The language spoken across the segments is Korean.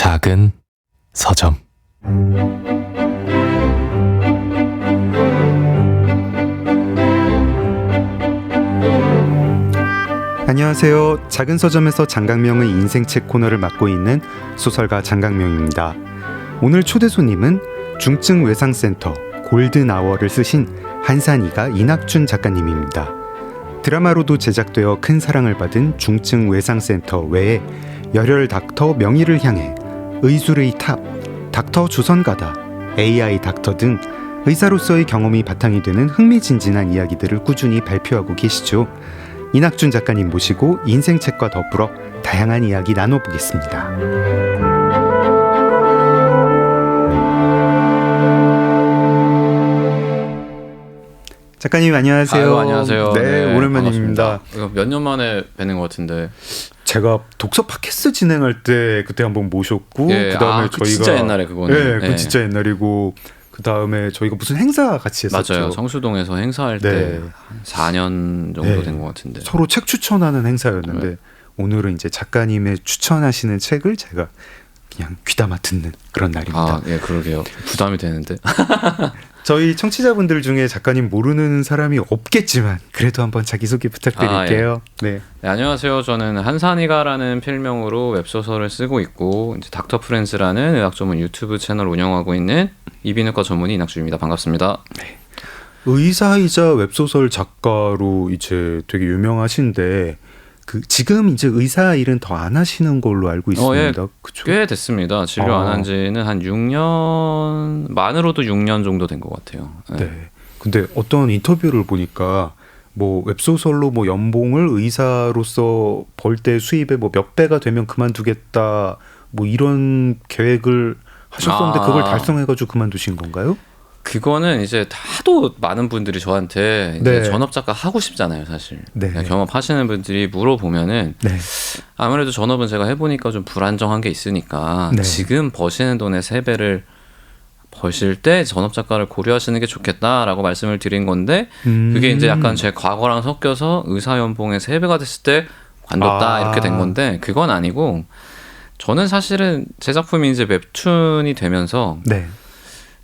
작은 서점. 안녕하세요. 작은 서점에서 장강명의 인생책 코너를 맡고 있는 소설가 장강명입니다. 오늘 초대 손님은 중증 외상센터 골든아워를 쓰신 한산이가 이낙준 작가님입니다. 드라마로도 제작되어 큰 사랑을 받은 중증 외상센터 외에 열혈 닥터 명의를 향해, 의술의 탑, 닥터 조선가다, AI 닥터 등 의사로서의 경험이 바탕이 되는 흥미진진한 이야기들을 꾸준히 발표하고 계시죠. 이낙준 작가님 모시고 인생책과 더불어 다양한 이야기 나눠보겠습니다. 작가님 안녕하세요. 아유, 안녕하세요. 네, 오랜만입니다. 이거 몇 년 만에 뵈는 것 같은데. 제가 독서 팟캐스트 진행할 때 그때 한번 모셨고, 예, 그다음에 저희가 진짜 옛날에 그거는. 그 진짜 옛날이고, 그다음에 저희가 무슨 행사 같이 했었죠. 맞아요. 성수동에서 행사할 네. 때 4년 정도 네. 된 것 같은데. 서로 책 추천하는 행사였는데, 네. 오늘은 이제 작가님의 추천하시는 책을 제가 그냥 귀담아 듣는 그런 날입니다. 아, 예, 그러게요. 부담이 되는데. 저희 청취자분들 중에 작가님 모르는 사람이 없겠지만 그래도 한번 자기소개 부탁드릴게요. 네. 네, 안녕하세요. 저는 한산이가라는 필명으로 웹소설을 쓰고 있고, 이제 닥터 프렌즈라는 의학 전문 유튜브 채널 운영하고 있는 이비인후과 전문의 이낙주입니다. 반갑습니다. 의사이자 웹소설 작가로 이제 되게 유명하신데, 그 지금 이제 의사 일은 더 안 하시는 걸로 알고 있습니다. 예, 그쵸? 꽤 됐습니다. 진료 안 한 지는 한 6년, 만으로도 6년 정도 된 것 같아요. 네. 근데 어떤 인터뷰를 보니까 뭐 웹소설로 뭐 연봉을 의사로서 벌 때 수입의 뭐 몇 배가 되면 그만두겠다, 뭐 이런 계획을 하셨었는데 그걸 달성해가지고 그만두신 건가요? 그거는 이제 하도 많은 분들이 저한테 이제 네. 전업 작가 하고 싶잖아요, 사실. 네. 경험하시는 분들이 물어보면은 네. 아무래도 전업은 제가 해보니까 좀 불안정한 게 있으니까 네. 지금 버시는 돈의 3배를 버실 때 전업 작가를 고려하시는 게 좋겠다라고 말씀을 드린 건데, 그게 이제 약간 제 과거랑 섞여서 의사 연봉의 3배가 됐을 때 관뒀다 이렇게 된 건데, 그건 아니고, 저는 사실은 제 작품이 이제 웹툰이 되면서 네.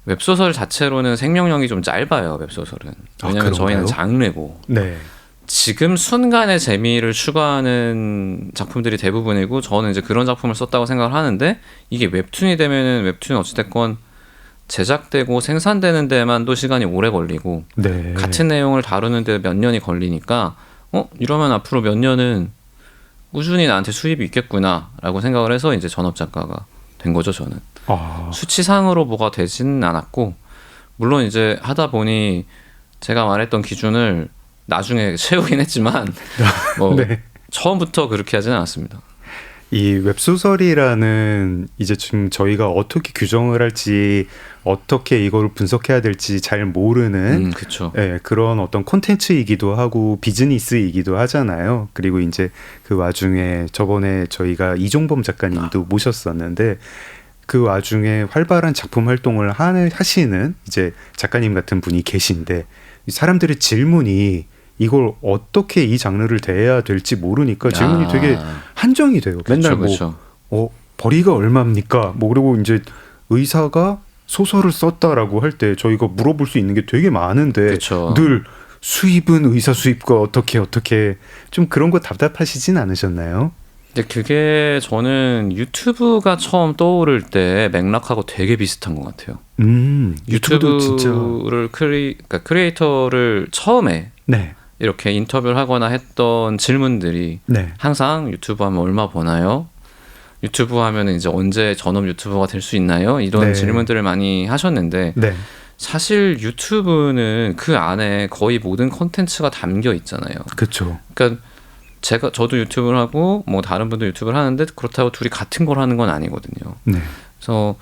웹소설 자체로는 생명력이 좀 짧아요, 웹소설은. 왜냐면 저희는 장르고. 네. 지금 순간의 재미를 추구하는 작품들이 대부분이고, 저는 이제 그런 작품을 썼다고 생각을 하는데, 이게 웹툰이 되면은 웹툰은 어찌됐건 제작되고 생산되는 데만도 시간이 오래 걸리고, 네. 같은 내용을 다루는데 몇 년이 걸리니까, 이러면 앞으로 몇 년은 꾸준히 나한테 수입이 있겠구나라고 생각을 해서 이제 전업 작가가 된 거죠, 저는. 수치상으로 뭐가 되지는 않았고, 물론 이제 하다 보니 제가 말했던 기준을 나중에 채우긴 했지만 뭐 네. 처음부터 그렇게 하지는 않았습니다. 이 웹소설이라는, 이제 지금 저희가 어떻게 규정을 할지, 어떻게 이걸 분석해야 될지 잘 모르는 그렇죠. 네, 그런 어떤 콘텐츠이기도 하고 비즈니스이기도 하잖아요. 그리고 이제 그 와중에 저번에 저희가 이종범 작가님도 모셨었는데, 그 와중에 활발한 작품 활동을 하시는 이제 작가님 같은 분이 계신데, 사람들의 질문이 이걸 어떻게 이 장르를 대해야 될지 모르니까 질문이 되게 한정이 돼요. 맨날 그쵸. 벌이가 얼마입니까? 뭐 그리고 이제 의사가 소설을 썼다라고 할 때 저희가 물어볼 수 있는 게 되게 많은데, 그쵸. 늘 수입은 의사 수입과 어떻게 좀 그런 거 답답하시진 않으셨나요? 근데 그게 저는 유튜브가 처음 떠오를 때 맥락하고 되게 비슷한 것 같아요. 유튜브도 진짜. 그러니까 크리에이터를 처음에 네. 이렇게 인터뷰를 하거나 했던 질문들이 네. 항상 유튜브 하면 얼마 버나요? 유튜브 하면 이제 언제 전업 유튜버가 될 수 있나요? 이런 네. 질문들을 많이 하셨는데, 네. 사실 유튜브는 그 안에 거의 모든 콘텐츠가 담겨 있잖아요. 그렇죠. 그러니까 저도 유튜브를 하고 뭐 다른 분도 유튜브를 하는데, 그렇다고 둘이 같은 걸 하는 건 아니거든요. 네. 그래서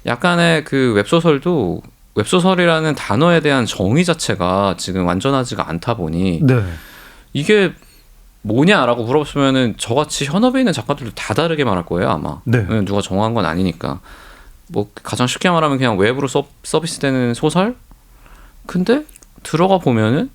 약간의 그 웹소설도, 웹소설이라는 단어에 대한 정의 자체가 지금 완전하지가 않다 보니, 네. 이게 뭐냐라고 물어보시면은 저같이 현업에 있는 작가들도 다 다르게 말할 거예요, 아마. 네. 누가 정한 건 아니니까. 뭐 가장 쉽게 말하면 그냥 웹으로 서비스되는 소설? 근데 들어가 보면은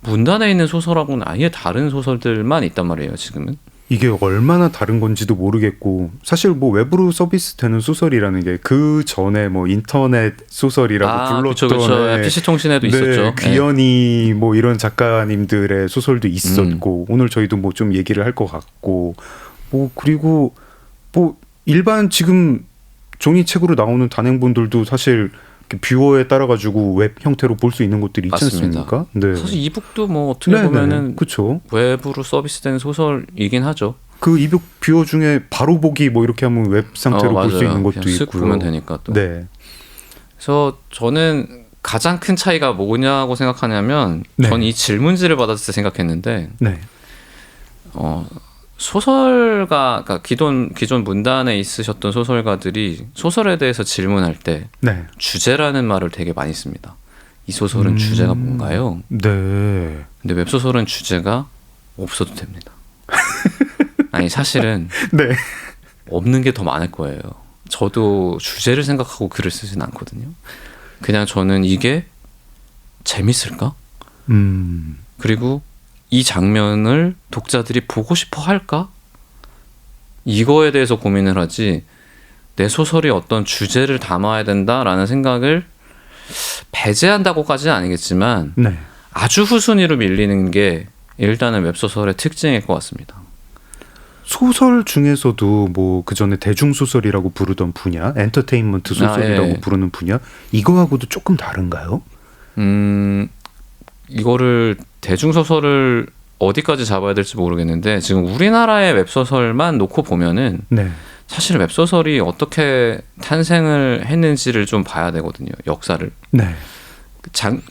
문단에 있는 소설하고는 아예 다른 소설들만 있단 말이에요, 지금은. 이게 얼마나 다른 건지도 모르겠고 사실 뭐 웹으로 서비스 되는 소설이라는 게 그 전에 뭐 인터넷 소설이라고 불렀던 그쵸. PC 통신에도 있었죠. 귀현이 뭐 이런 작가님들의 소설도 있었고 오늘 저희도 뭐 좀 얘기를 할 것 같고 뭐 그리고 뭐 일반 지금 종이책으로 나오는 단행본들도 사실 뷰어에 따라 가지고 웹 형태로 볼 수 있는 것들이 있지 않습니까? 네. 사실 이북도 뭐 어떻게 보면은 그쵸. 웹으로 서비스된 소설이긴 하죠. 그 이북 뷰어 중에 바로 보기 뭐 이렇게 하면 웹 상태로 볼 수 있는 것도 쓱 있고요. 보면 되니까 또. 네. 그래서 저는 가장 큰 차이가 뭐냐고 생각하냐면 네. 전 이 질문지를 받았을 때 생각했는데 네. 소설가, 그러니까 기존 문단에 있으셨던 소설가들이 소설에 대해서 질문할 때 네. 주제라는 말을 되게 많이 씁니다. 이 소설은 주제가 뭔가요? 네. 근데 웹소설은 주제가 없어도 됩니다. 아니 사실은 네. 없는 게 더 많을 거예요. 저도 주제를 생각하고 글을 쓰진 않거든요. 그냥 저는 이게 재밌을까? 그리고 이 장면을 독자들이 보고 싶어 할까? 이거에 대해서 고민을 하지 내 소설이 어떤 주제를 담아야 된다라는 생각을 배제한다고까지는 아니겠지만 네. 아주 후순위로 밀리는 게 일단은 웹소설의 특징일 것 같습니다. 소설 중에서도 뭐 그전에 대중소설이라고 부르던 분야, 엔터테인먼트 소설이라고 부르는 분야 이거하고도 조금 다른가요? 이거를 대중소설을 어디까지 잡아야 될지 모르겠는데 지금 우리나라의 웹소설만 놓고 보면은 네. 사실 웹소설이 어떻게 탄생을 했는지를 좀 봐야 되거든요. 역사를. 네.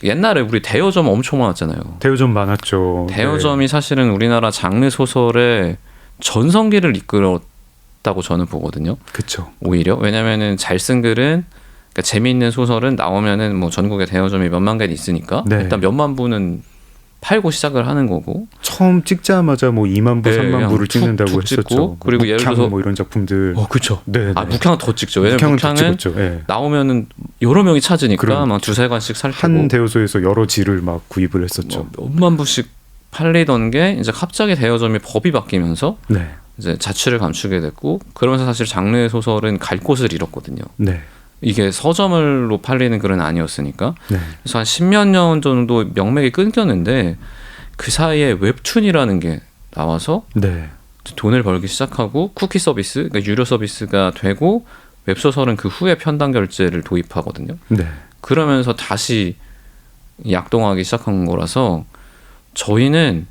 옛날에 우리 대여점 엄청 많았잖아요. 대여점 많았죠. 대여점이 사실은 우리나라 장르 소설의 전성기를 이끌었다고 저는 보거든요. 그렇죠. 오히려 왜냐면은 잘 쓴 글은 그러니까 재미있는 소설은 나오면은 뭐 전국에 대여점이 몇만 개는 있으니까 네. 일단 몇만 부는 팔고 시작을 하는 거고 처음 찍자마자 뭐 2만 부, 3만 부를 찍는다고 했었죠. 찍고, 그리고 예를 들어서 뭐 이런 작품들. 그렇죠. 네. 묵향은 더 찍죠. 왜냐면 묵향은 네. 나오면은 여러 명이 찾으니까 막 두세 권씩 살 테고 한 대여소에서 여러 지를 막 구입을 했었죠. 몇만 부씩 팔리던 게 이제 갑자기 대여점이 법이 바뀌면서 네. 이제 자취를 감추게 됐고 그러면서 사실 장르 소설은 갈 곳을 잃었거든요. 네. 이게 서점으로 팔리는 글은 아니었으니까. 네. 그래서 한 10몇 년 정도 명맥이 끊겼는데 그 사이에 웹툰이라는 게 나와서 네. 돈을 벌기 시작하고 쿠키 서비스, 그러니까 유료 서비스가 되고 웹소설은 그 후에 편당 결제를 도입하거든요. 네. 그러면서 다시 약동하기 시작한 거라서 저희는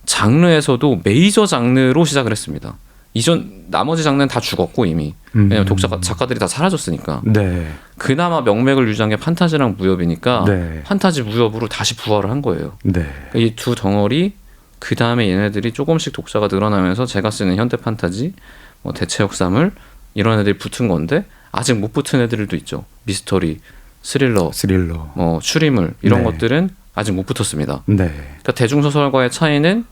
장르에서도 메이저 장르로 시작을 했습니다. 이전 나머지 장르는 다 죽었고 이미 왜냐면 작가들이 다 사라졌으니까. 네. 그나마 명맥을 유지한 게 판타지랑 무협이니까 네. 판타지 무협으로 다시 부활을 한 거예요. 네. 이 두 덩어리 그 다음에 얘네들이 조금씩 독자가 늘어나면서 제가 쓰는 현대 판타지, 뭐 대체 역사물 이런 애들이 붙은 건데 아직 못 붙은 애들도 있죠. 미스터리, 스릴러, 뭐 추리물 이런 네. 것들은 아직 못 붙었습니다. 네. 그러니까 대중소설과의 차이는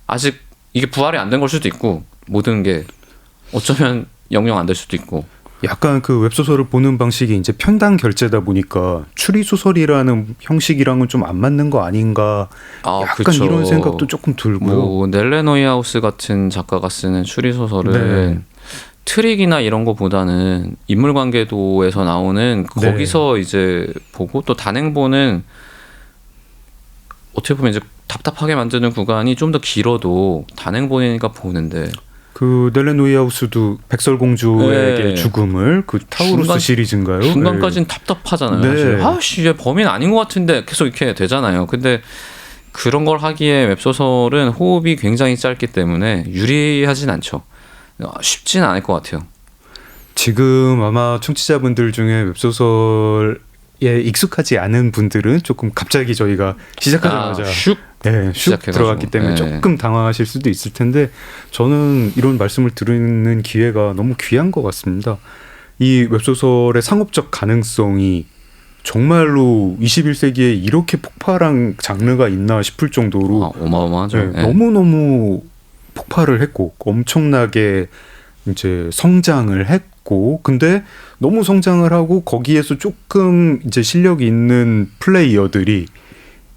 아직 이게 부활이 안 된 걸 수도 있고 모든 게 어쩌면 영영 안 될 수도 있고. 약간 그 웹소설을 보는 방식이 이제 편당 결제다 보니까 추리소설이라는 형식이랑은 좀 안 맞는 거 아닌가 약간 그쵸. 이런 생각도 조금 들고요. 뭐 넬레 노이하우스 같은 작가가 쓰는 추리소설은 네. 트릭이나 이런 거보다는 인물관계도에서 나오는 거기서 이제 보고 또 단행본은 어떻게 보면 이제 답답하게 만드는 구간이 좀 더 길어도 단행본이니까 보는데 그 넬레 노이하우스도 백설공주에게 네. 죽음을 그 타우루스 시리즈인가요? 중간까지는 답답하잖아요. 네. 아씨 얘 범인 아닌 것 같은데 계속 이렇게 되잖아요. 근데 그런 걸 하기에 웹소설은 호흡이 굉장히 짧기 때문에 유리하진 않죠. 쉽지는 않을 것 같아요. 지금 아마 청취자분들 중에 웹소설에 익숙하지 않은 분들은 조금 갑자기 저희가 시작하자마자 슉 들어갔기 때문에 조금 당황하실 수도 있을 텐데 저는 이런 말씀을 들은 기회가 너무 귀한 것 같습니다. 이 웹소설의 상업적 가능성이 정말로 21세기에 이렇게 폭발한 장르가 있나 싶을 정도로 어마어마하죠. 너무너무 폭발을 했고 엄청나게 이제 성장을 했고 근데 너무 성장을 하고 거기에서 조금 이제 실력이 있는 플레이어들이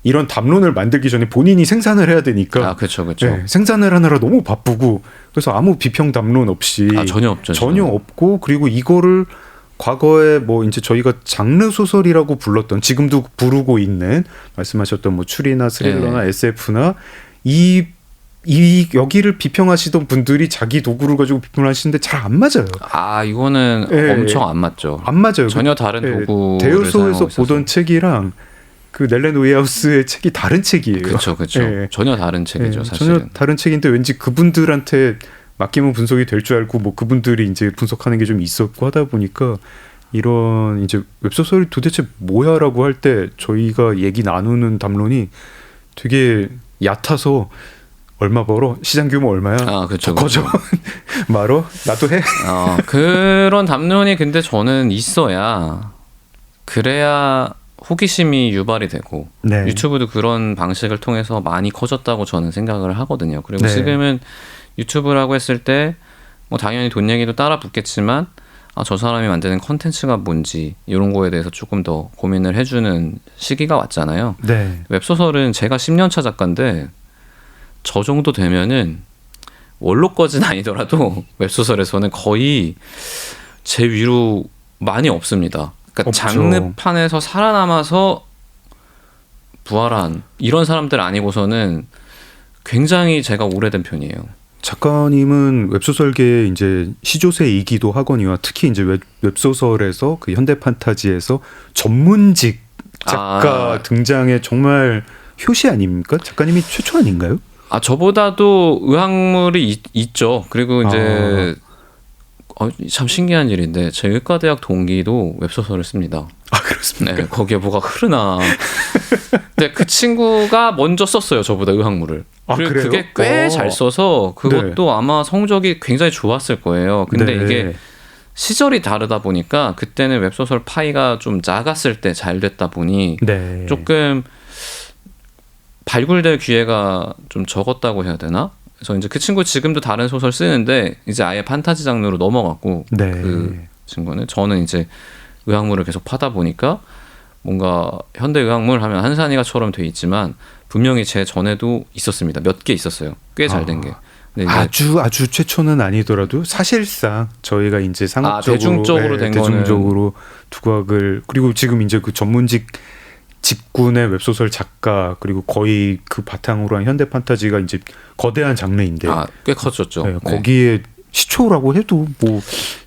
이런 담론을 만들기 전에 본인이 생산을 해야 되니까 그렇죠, 그렇죠. 네, 생산을 하느라 너무 바쁘고 그래서 아무 비평 담론 없이 전혀 없죠. 전혀 없고 그리고 이거를 과거에 뭐 이제 저희가 장르 소설이라고 불렀던 지금도 부르고 있는 말씀하셨던 뭐 추리나 스릴러나 네. SF나 이 여기를 비평하시던 분들이 자기 도구를 가지고 비평을 하시는데 잘 안 맞아요. 이거는 네. 엄청 안 맞죠. 안 맞아요. 전혀 다른 도구를 대여소에서 사용하고 보던 책이랑 그 넬렌 웨이하우스의 책이 다른 책이에요. 그렇죠, 그렇죠. 네. 전혀 다른 책이죠, 네, 사실은. 전혀 다른 책인데 왠지 그분들한테 맡기면 분석이 될 줄 알고 뭐 그분들이 이제 분석하는 게 좀 있었고 하다 보니까 이런 이제 웹소설이 도대체 뭐야라고 할 때 저희가 얘기 나누는 담론이 되게 얕아서 얼마 벌어? 시장 규모 얼마야? 그렇죠. 거저 말어? 나도 해? 그런 담론이 근데 저는 있어야 그래야 호기심이 유발이 되고 네. 유튜브도 그런 방식을 통해서 많이 커졌다고 저는 생각을 하거든요. 그리고 네. 지금은 유튜브라고 했을 때 뭐 당연히 돈 얘기도 따라 붙겠지만 저 사람이 만드는 컨텐츠가 뭔지 이런 거에 대해서 조금 더 고민을 해주는 시기가 왔잖아요. 네. 웹소설은 제가 10년차 작가인데 저 정도 되면은 원로까지는 아니더라도 웹소설에서는 거의 제 위로 많이 없습니다. 그러니까 없죠. 장르판에서 살아남아서 부활한 이런 사람들 아니고서는 굉장히 제가 오래된 편이에요. 작가님은 웹소설계의 이제 시조세이기도 하거니와 특히 이제 웹소설에서 그 현대 판타지에서 전문직 작가 등장에 정말 효시 아닙니까? 작가님이 최초 아닌가요? 저보다도 의학물이 있죠. 그리고 이제 참 신기한 일인데 제 의과대학 동기도 웹소설을 씁니다. 그렇습니까? 네, 거기에 뭐가 흐르나. 근데 그 친구가 먼저 썼어요. 저보다 의학물을. 그리고 그래요? 그게 꽤 잘 써서 그것도 네. 아마 성적이 굉장히 좋았을 거예요. 근데 네. 이게 시절이 다르다 보니까 그때는 웹소설 파이가 좀 작았을 때 잘 됐다 보니 네. 조금 발굴될 기회가 좀 적었다고 해야 되나? 그래서 이제 그 친구 지금도 다른 소설 쓰는데 이제 아예 판타지 장르로 넘어갔고 네. 그 친구는 저는 이제 의학물을 계속 파다 보니까 뭔가 현대 의학물 하면 한산이가처럼 돼 있지만 분명히 제 전에도 있었습니다. 몇 개 있었어요. 꽤 잘 된 게. 근데 이제 아주 최초는 아니더라도 사실상 저희가 이제 상업적으로 대중적으로 된 대중적으로 두각을 그리고 지금 이제 그 전문직 직군의 웹소설 작가 그리고 거의 그 바탕으로 한 현대 판타지가 이제 거대한 장르인데 꽤 커졌죠. 네, 거기에 시초라고 해도 뭐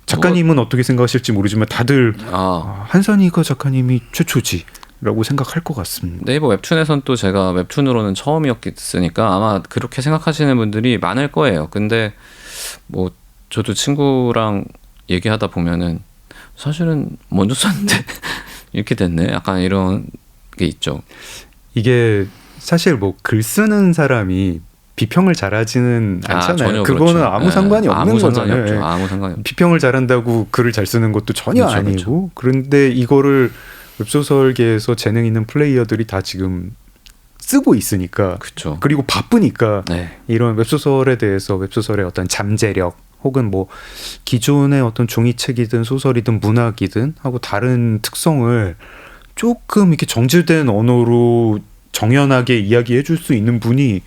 작가님은 어떻게 생각하실지 모르지만 다들 한산이가 작가님이 최초지라고 생각할 것 같습니다. 네이버 웹툰에선 또 제가 웹툰으로는 처음이었으니까 아마 그렇게 생각하시는 분들이 많을 거예요. 근데 뭐 저도 친구랑 얘기하다 보면은 사실은 먼저 썼는데 이렇게 됐네. 약간 이런 게 있죠. 이게 사실 뭐 글 쓰는 사람이 비평을 잘하지는 않잖아요. 전혀 그거는 그렇죠. 아무 상관이 없는 아무 상관이 거잖아요. 없죠. 아무 상관이 없죠. 비평을 잘한다고 글을 잘 쓰는 것도 전혀 그렇죠, 아니고 그런데 이거를 웹소설계에서 재능 있는 플레이어들이 다 지금 쓰고 있으니까 그렇죠. 그리고 바쁘니까 네. 이런 웹소설에 대해서 웹소설의 어떤 잠재력 혹은 뭐 기존의 어떤 종이책이든 소설이든 문학이든 하고 다른 특성을 조금 이렇게 정제된 언어로 정연하게 이야기해 줄 수 있는 분이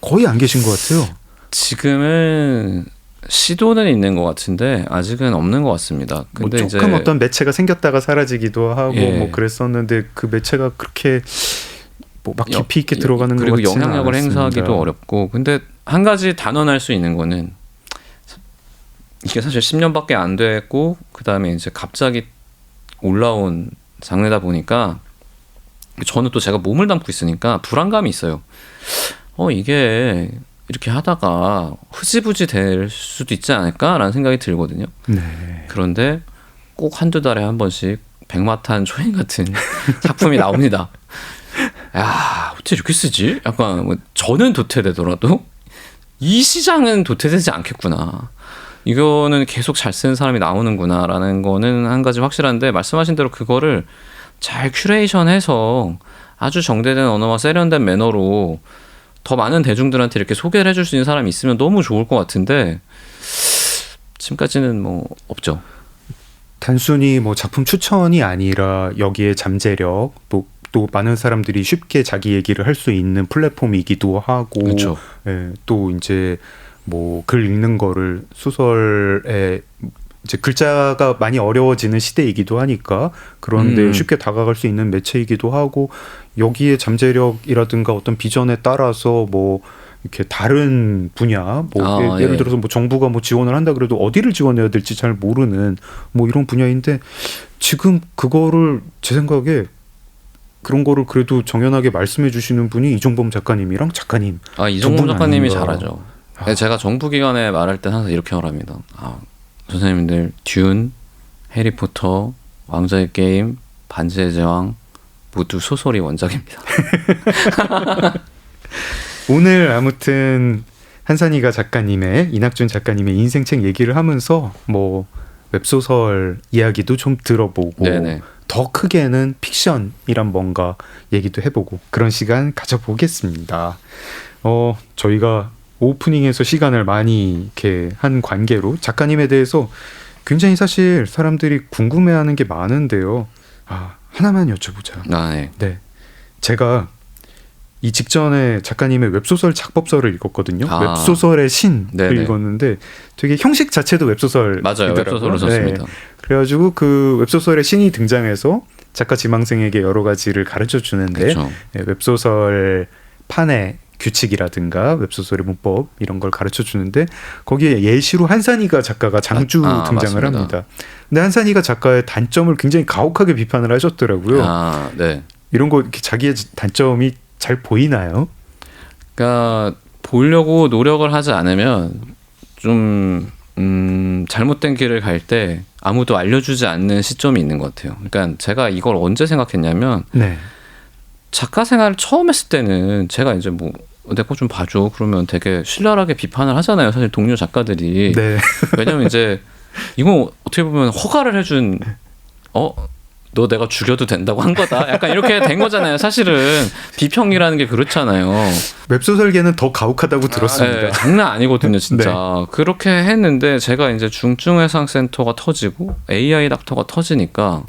거의 안 계신 것 같아요. 지금은 시도는 있는 것 같은데 아직은 없는 것 같습니다. 근데 뭐 조금 이제 어떤 매체가 생겼다가 사라지기도 하고 예. 뭐 그랬었는데 그 매체가 그렇게 뭐 막 깊이 있게 들어가는 것 그리고 같지는 영향력을 않았습니다. 행사하기도 어렵고 근데 한 가지 단언할 수 있는 거는 이게 사실 10년밖에 안 됐고 그 다음에 이제 갑자기 올라온 장르다 보니까 저는 또 제가 몸을 담고 있으니까 불안감이 있어요. 이게 이렇게 하다가 흐지부지 될 수도 있지 않을까라는 생각이 들거든요. 네. 그런데 꼭 한두 달에 한 번씩 백마탄 초인 같은 작품이 나옵니다. 야, 어떻게 이렇게 쓰지? 약간 뭐 저는 도태되더라도 이 시장은 도태되지 않겠구나. 이거는 계속 잘 쓰는 사람이 나오는구나라는 거는 한 가지 확실한데 말씀하신 대로 그거를 잘 큐레이션해서 아주 정제된 언어와 세련된 매너로 더 많은 대중들한테 이렇게 소개를 해줄 수 있는 사람이 있으면 너무 좋을 것 같은데 지금까지는 뭐 없죠. 단순히 뭐 작품 추천이 아니라 여기에 잠재력 또 또 많은 사람들이 쉽게 자기 얘기를 할 수 있는 플랫폼이기도 하고 그렇죠. 예, 또 이제 뭐 글 읽는 거를 소설에 이제 글자가 많이 어려워지는 시대이기도 하니까 그런데 쉽게 다가갈 수 있는 매체이기도 하고 여기에 잠재력이라든가 어떤 비전에 따라서 뭐 이렇게 다른 분야 뭐 예를 들어서 뭐 정부가 뭐 지원을 한다 그래도 어디를 지원해야 될지 잘 모르는 뭐 이런 분야인데 지금 그거를 제 생각에 그런 거를 그래도 정연하게 말씀해 주시는 분이 이종범 작가님이랑 작가님. 이종범 작가님이 잘하죠. 제가 정부기관에 말할 때 항상 이렇게 말합니다. 선생님들 듄, 해리포터, 왕좌의 게임, 반지의 제왕 모두 소설이 원작입니다. 오늘 아무튼 한산이가 작가님의 이낙준 작가님의 인생책 얘기를 하면서 뭐 웹소설 이야기도 좀 들어보고 네네. 더 크게는 픽션이란 뭔가 얘기도 해보고 그런 시간 가져보겠습니다. 저희가 오프닝에서 시간을 많이 이렇게 한 관계로 작가님에 대해서 굉장히 사실 사람들이 궁금해하는 게 많은데요. 하나만 여쭤보자. 네. 제가 이 직전에 작가님의 웹소설 작법서를 읽었거든요. 웹소설의 신을 읽었는데 되게 형식 자체도 웹소설이더라고요. 맞아요. 웹소설로 썼습니다. 네. 그래가지고 그 웹소설의 신이 등장해서 작가 지망생에게 여러 가지를 가르쳐 주는데 그렇죠. 네, 웹소설 판의 규칙이라든가 웹소설의 문법 이런 걸 가르쳐 주는데 거기에 예시로 한산이가 작가가 장주 등장을 맞습니다. 합니다. 근데 한산이가 작가의 단점을 굉장히 가혹하게 비판을 하셨더라고요. 네. 이런 거 이렇게 자기의 단점이 잘 보이나요? 그러니까 보려고 노력을 하지 않으면 좀 잘못된 길을 갈 때 아무도 알려주지 않는 시점이 있는 것 같아요. 그러니까 제가 이걸 언제 생각했냐면 작가 생활을 처음 했을 때는 제가 이제 뭐 내 거 좀 봐줘 그러면 되게 신랄하게 비판을 하잖아요. 사실 동료 작가들이. 왜냐면 이제 이거 어떻게 보면 허가를 해준 너 내가 죽여도 된다고 한 거다. 약간 이렇게 된 거잖아요. 사실은 비평이라는 게 그렇잖아요. 웹소설계는 더 가혹하다고 들었습니다. 네, 장난 아니거든요, 진짜. 그렇게 했는데 제가 이제 중증외상센터가 터지고 AI 닥터가 터지니까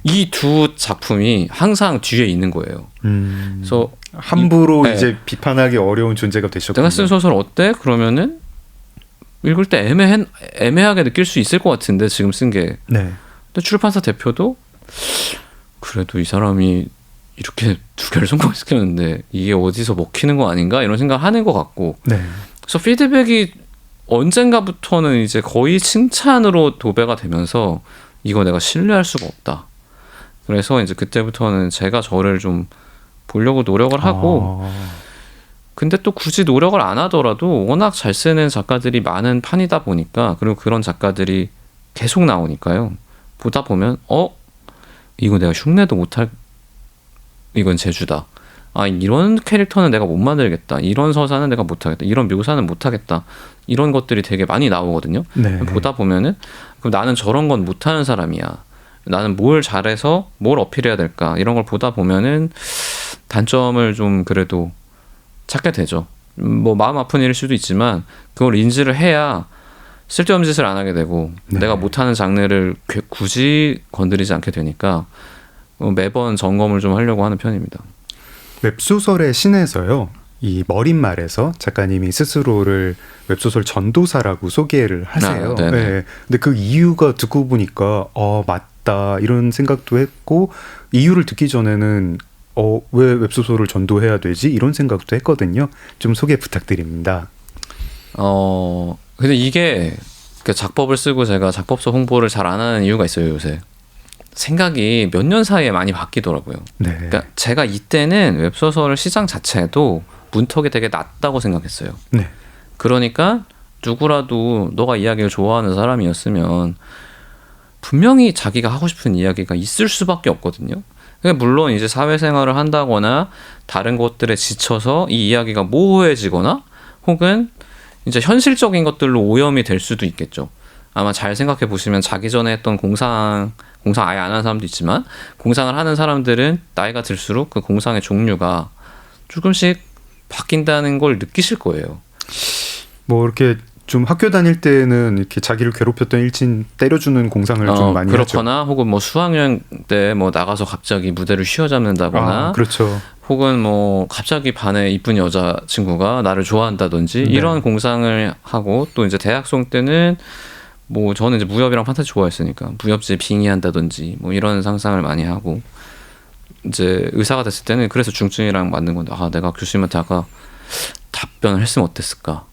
이 두 작품이 항상 뒤에 있는 거예요. 그래서 함부로 이제 비판하기 어려운 존재가 되셨군요. 내가 쓴 소설 어때? 그러면은 읽을 때 애매하게 느낄 수 있을 것 같은데 지금 쓴 게. 근데 출판사 대표도 그래도 이 사람이 이렇게 두 개를 성공시켰는데 이게 어디서 먹히는 거 아닌가 이런 생각을 하는 것 같고 그래서 피드백이 언젠가부터는 이제 거의 칭찬으로 도배가 되면서 이거 내가 신뢰할 수가 없다. 그래서 이제 그때부터는 제가 저를 좀 보려고 노력을 하고 근데 또 굳이 노력을 안 하더라도 워낙 잘 쓰는 작가들이 많은 판이다 보니까 그리고 그런 작가들이 계속 나오니까요. 보다 보면 이거 내가 흉내도 못할 이건 재주다. 이런 캐릭터는 내가 못 만들겠다. 이런 서사는 내가 못하겠다. 이런 묘사는 못하겠다. 이런 것들이 되게 많이 나오거든요. 보다 보면은 그럼 나는 저런 건 못하는 사람이야. 나는 뭘 잘해서 뭘 어필해야 될까. 이런 걸 보다 보면은 단점을 좀 그래도 찾게 되죠. 뭐 마음 아픈 일일 수도 있지만 그걸 인지를 해야 쓸데없는 짓을 안 하게 되고 내가 못하는 장르를 굳이 건드리지 않게 되니까 매번 점검을 좀 하려고 하는 편입니다. 웹소설의 신에서요. 이 머릿말에서 작가님이 스스로를 웹소설 전도사라고 소개를 하세요. 근데 그 이유가 듣고 보니까 맞다 이런 생각도 했고 이유를 듣기 전에는 왜 웹소설을 전도해야 되지? 이런 생각도 했거든요. 좀 소개 부탁드립니다. 근데 이게 작법을 쓰고 제가 작법서 홍보를 잘 안 하는 이유가 있어요. 요새 생각이 몇 년 사이에 많이 바뀌더라고요. 그러니까 제가 이때는 웹소설 시장 자체도 문턱이 되게 낮다고 생각했어요. 그러니까 누구라도 너가 이야기를 좋아하는 사람이었으면 분명히 자기가 하고 싶은 이야기가 있을 수밖에 없거든요. 물론 이제 사회생활을 한다거나 다른 것들에 지쳐서 이 이야기가 모호해지거나 혹은 이제 현실적인 것들로 오염이 될 수도 있겠죠. 아마 잘 생각해 보시면 자기 전에 했던 공상 아예 안 하는 사람도 있지만 공상을 하는 사람들은 나이가 들수록 그 공상의 종류가 조금씩 바뀐다는 걸 느끼실 거예요. 뭐 이렇게 좀 학교 다닐 때는 이렇게 자기를 괴롭혔던 일진 때려주는 공상을 좀 많이 그렇거나 하죠. 혹은 뭐 수학여행 때 뭐 나가서 갑자기 무대를 휘어잡는다거나 그렇죠. 혹은 뭐 갑자기 반에 이쁜 여자 친구가 나를 좋아한다든지 네. 이런 공상을 하고 또 이제 대학생 때는 뭐 저는 이제 무협이랑 판타지 좋아했으니까 무협지에 빙의한다든지 뭐 이런 상상을 많이 하고 이제 의사가 됐을 때는 그래서 중증이랑 맞는 건데 내가 교수님한테 아까 답변을 했으면 어땠을까?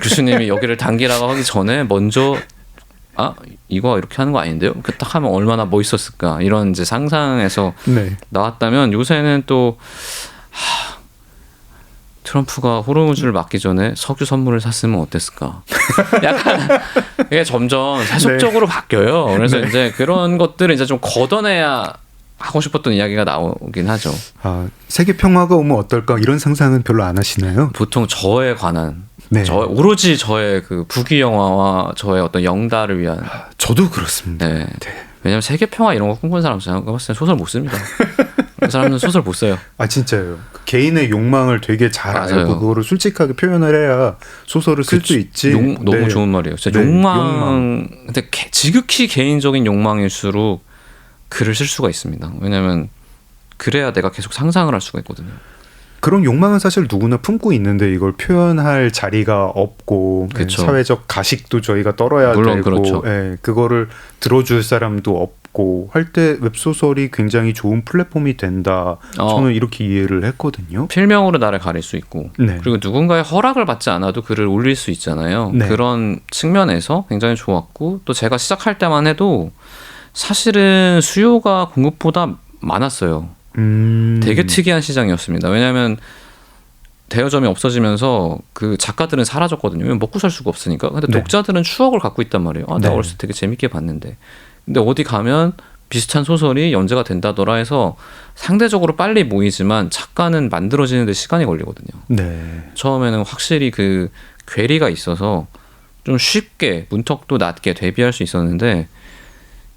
교수님이 여기를 당기라고 하기 전에 먼저 이거 이렇게 하는 거 아닌데요? 그 딱 하면 얼마나 멋있었을까? 이런 이제 상상에서 네. 나왔다면 요새는 또 트럼프가 호르무즈를 맞기 전에 석유 선물을 샀으면 어땠을까? 약간 이게 점점 세속적으로 바뀌어요. 그래서 이제 그런 것들을 이제 좀 걷어내야 하고 싶었던 이야기가 나오긴 하죠. 세계 평화가 오면 어떨까 이런 상상은 별로 안 하시나요? 보통 저에 관한 네. 오로지 저의 그 부귀 영화와 저의 어떤 영달을 위한. 저도 그렇습니다. 네. 왜냐면 세계 평화 이런 거 꿈꾸는 사람 제가 봤을 때 소설 못 씁니다. 그 사람은 소설 못 써요. 진짜요. 개인의 욕망을 되게 잘 맞아요. 알고 그거를 솔직하게 표현을 해야 소설을 쓸 수 있지. 너무 좋은 말이에요. 진짜 욕망. 근데 지극히 개인적인 욕망일수록 글을 쓸 수가 있습니다. 왜냐면 그래야 내가 계속 상상을 할 수가 있거든요. 그런 욕망은 사실 누구나 품고 있는데 이걸 표현할 자리가 없고 그쵸. 사회적 가식도 저희가 떨어야 물론 되고 그렇죠. 그거를 들어줄 사람도 없고 할 때 웹소설이 굉장히 좋은 플랫폼이 된다. 저는 이렇게 이해를 했거든요. 필명으로 나를 가릴 수 있고 네. 그리고 누군가의 허락을 받지 않아도 글을 올릴 수 있잖아요. 네. 그런 측면에서 굉장히 좋았고 또 제가 시작할 때만 해도 사실은 수요가 공급보다 많았어요. 되게 특이한 시장이었습니다. 왜냐하면 대여점이 없어지면서 그 작가들은 사라졌거든요. 왜냐면 먹고 살 수가 없으니까. 근데 네. 독자들은 추억을 갖고 있단 말이에요. 내가 어렸을 때 되게 재밌게 봤는데. 근데 어디 가면 비슷한 소설이 연재가 된다더라 해서 상대적으로 빨리 모이지만 작가는 만들어지는 데 시간이 걸리거든요. 네. 처음에는 확실히 그 괴리가 있어서 좀 쉽게 문턱도 낮게 데뷔할 수 있었는데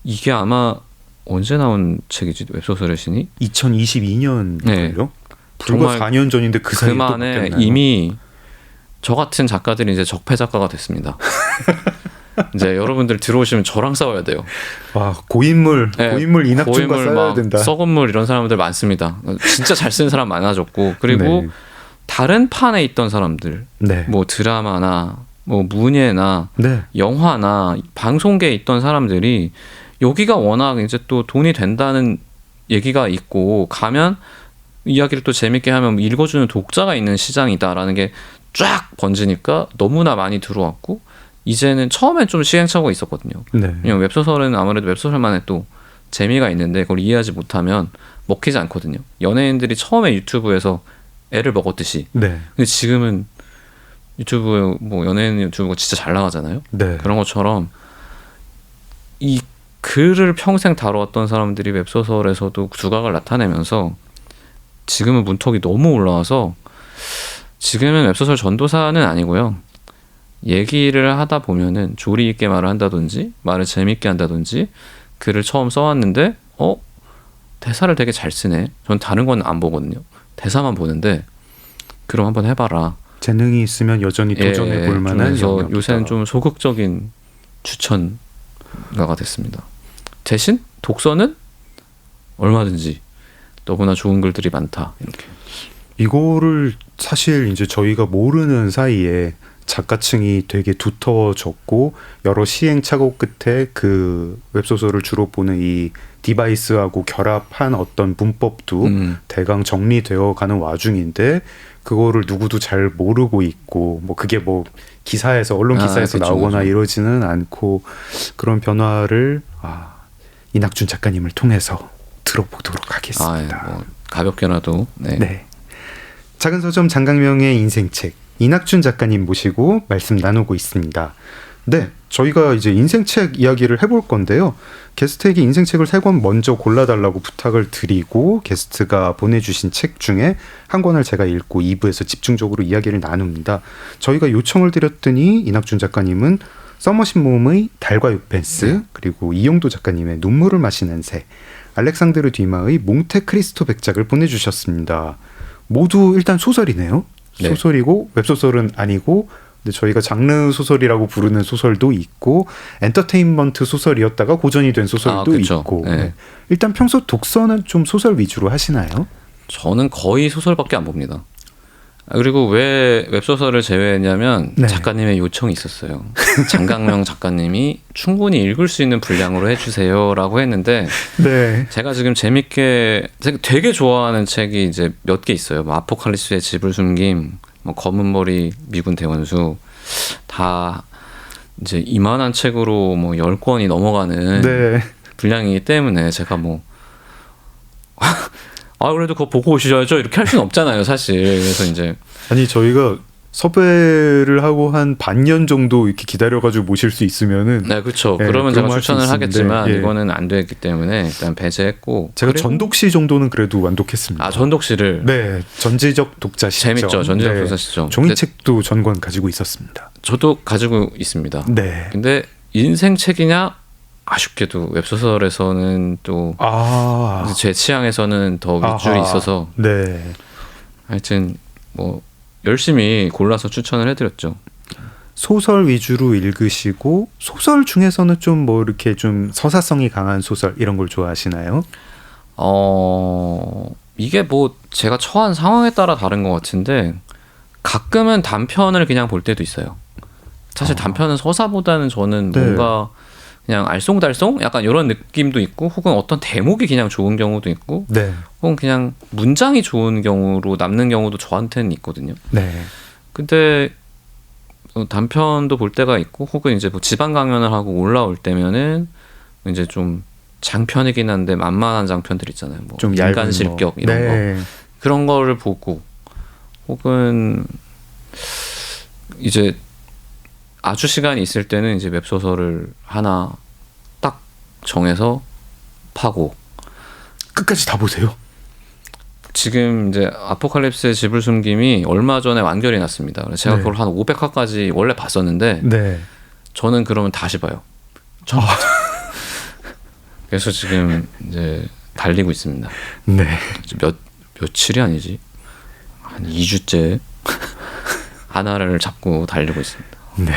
이게 아마 언제 나온 책이지? 웹소설의 신이? 2022년이요? 네. 불과 4년 전인데 그 사이에 또 그만에 바뀌었나요? 이미 저 같은 작가들이 이제 적폐 작가가 됐습니다. 이제 여러분들 들어오시면 저랑 싸워야 돼요. 고인물 이낙준과 고인물 싸워야 된다. 썩은 물 이런 사람들 많습니다. 진짜 잘 쓰는 사람 많아졌고 그리고 네. 다른 판에 있던 사람들, 네. 뭐 드라마나 뭐 문예나 네. 영화나 방송계에 있던 사람들이 여기가 워낙 이제 또 돈이 된다는 얘기가 있고 가면 이야기를 또 재밌게 하면 읽어주는 독자가 있는 시장이다라는 게 쫙 번지니까 너무나 많이 들어왔고 이제는 처음엔 좀 시행착오가 있었거든요. 네. 왜냐면 웹소설은 아무래도 웹소설만의 또 재미가 있는데 그걸 이해하지 못하면 먹히지 않거든요. 연예인들이 처음에 유튜브에서 애를 먹었듯이. 네. 근데 지금은 유튜브 뭐 연예인 유튜브가 진짜 잘 나가잖아요. 네. 그런 것처럼 이 글을 평생 다루었던 사람들이 웹소설에서도 두각을 나타내면서 지금은 문턱이 너무 올라와서 지금은 웹소설 전도사는 아니고요. 얘기를 하다 보면은 조리 있게 말을 한다든지 말을 재밌게 한다든지 글을 처음 써왔는데 대사를 되게 잘 쓰네. 전 다른 건 안 보거든요. 대사만 보는데 그럼 한번 해봐라. 재능이 있으면 여전히 도전해 볼 만한 그래서 영역이다. 요새는 좀 소극적인 추천가가 됐습니다. 대신 독서는 얼마든지 너무나 좋은 글들이 많다. 이렇게. 이거를 사실 이제 저희가 모르는 사이에 작가층이 되게 두터워졌고 여러 시행착오 끝에 그 웹소설을 주로 보는 이 디바이스하고 결합한 어떤 문법도 대강 정리되어 가는 와중인데 그거를 누구도 잘 모르고 있고 뭐 그게 뭐 기사에서 언론 기사에서 그쵸, 나오거나 그쵸. 이러지는 않고 그런 변화를 이낙준 작가님을 통해서 들어보도록 하겠습니다. 뭐 가볍게라도. 네. 네. 작은 서점 장강명의 인생책 이낙준 작가님 모시고 말씀 나누고 있습니다. 네, 저희가 이제 인생책 이야기를 해볼 건데요. 게스트에게 인생책을 3권 먼저 골라달라고 부탁을 드리고 게스트가 보내주신 책 중에 한 권을 제가 읽고 2부에서 집중적으로 이야기를 나눕니다. 저희가 요청을 드렸더니 이낙준 작가님은 서머신 모음의 달과 육펜스, 그리고 이용도 작가님의 눈물을 마시는 새, 알렉산드르 뒤마의 몽테크리스토 백작을 보내주셨습니다. 모두 일단 소설이네요. 네. 소설이고 웹소설은 아니고 근데 저희가 장르 소설이라고 부르는 소설도 있고 엔터테인먼트 소설이었다가 고전이 된 소설도 있고. 네. 네. 일단 평소 독서는 좀 소설 위주로 하시나요? 저는 거의 소설밖에 안 봅니다. 그리고 왜 웹소설을 제외했냐면 네. 작가님의 요청이 있었어요. 장강명 작가님이 충분히 읽을 수 있는 분량으로 해주세요라고 했는데 네. 제가 지금 재밌게 제가 되게 좋아하는 책이 이제 몇 개 있어요. 뭐 아포칼립스의 집을 숨김, 뭐 검은 머리 미군 대원수 다 이제 이만한 책으로 뭐 10권이 넘어가는 네. 분량이기 때문에 제가 뭐 그래도 그거 보고 오셔야죠 이렇게 할 수는 없잖아요 사실. 그래서 이제 아니 저희가 섭외를 하고 한 반년 정도 이렇게 기다려가지고 모실 수 있으면은 네 그렇죠. 네, 그러면 제가 그런 거 추천을 할수 하겠지만 있는데, 예. 이거는 안 되기 때문에 일단 배제했고. 제가 그리고- 전독시 정도는 그래도 완독했습니다. 전독시를 네, 전지적 독자 시점. 재밌죠. 전지적 네. 독자 시점. 종이책도 전권 가지고 있었습니다. 저도 가지고 있습니다. 네. 근데 인생 책이냐? 아쉽게도 웹소설에서는 또 제 취향에서는 더 윗줄이 아하. 있어서 네. 하여튼 뭐 열심히 골라서 추천을 해드렸죠. 소설 위주로 읽으시고 소설 중에서는 좀 뭐 이렇게 좀 서사성이 강한 소설 이런 걸 좋아하시나요? 이게 뭐 제가 처한 상황에 따라 다른 것 같은데 가끔은 단편을 그냥 볼 때도 있어요. 사실 단편은 서사보다는 저는 네. 뭔가 그냥 알쏭달쏭 약간 이런 느낌도 있고 혹은 어떤 대목이 그냥 좋은 경우도 있고 네. 혹은 그냥 문장이 좋은 경우로 남는 경우도 저한테는 있거든요. 네. 근데 단편도 볼 때가 있고 혹은 이제 뭐 지방 강연을 하고 올라올 때면은 이제 좀 장편이긴 한데 만만한 장편들 있잖아요. 뭐 좀 인간 얇은 실격 뭐. 이런 네. 거 그런 거를 보고 혹은 이제 아주 시간이 있을 때는 이제 웹소설을 하나 딱 정해서 파고 끝까지 다 보세요. 지금 이제 아포칼립스의 집을 숨김이 얼마 전에 완결이 났습니다. 그래서 제가 네. 그걸 한 500화까지 원래 봤었는데 네. 저는 그러면 다시 봐요. 그래서 지금 이제 달리고 있습니다. 네. 며칠이 아니지 한 2주째 하나를 잡고 달리고 있습니다. 네.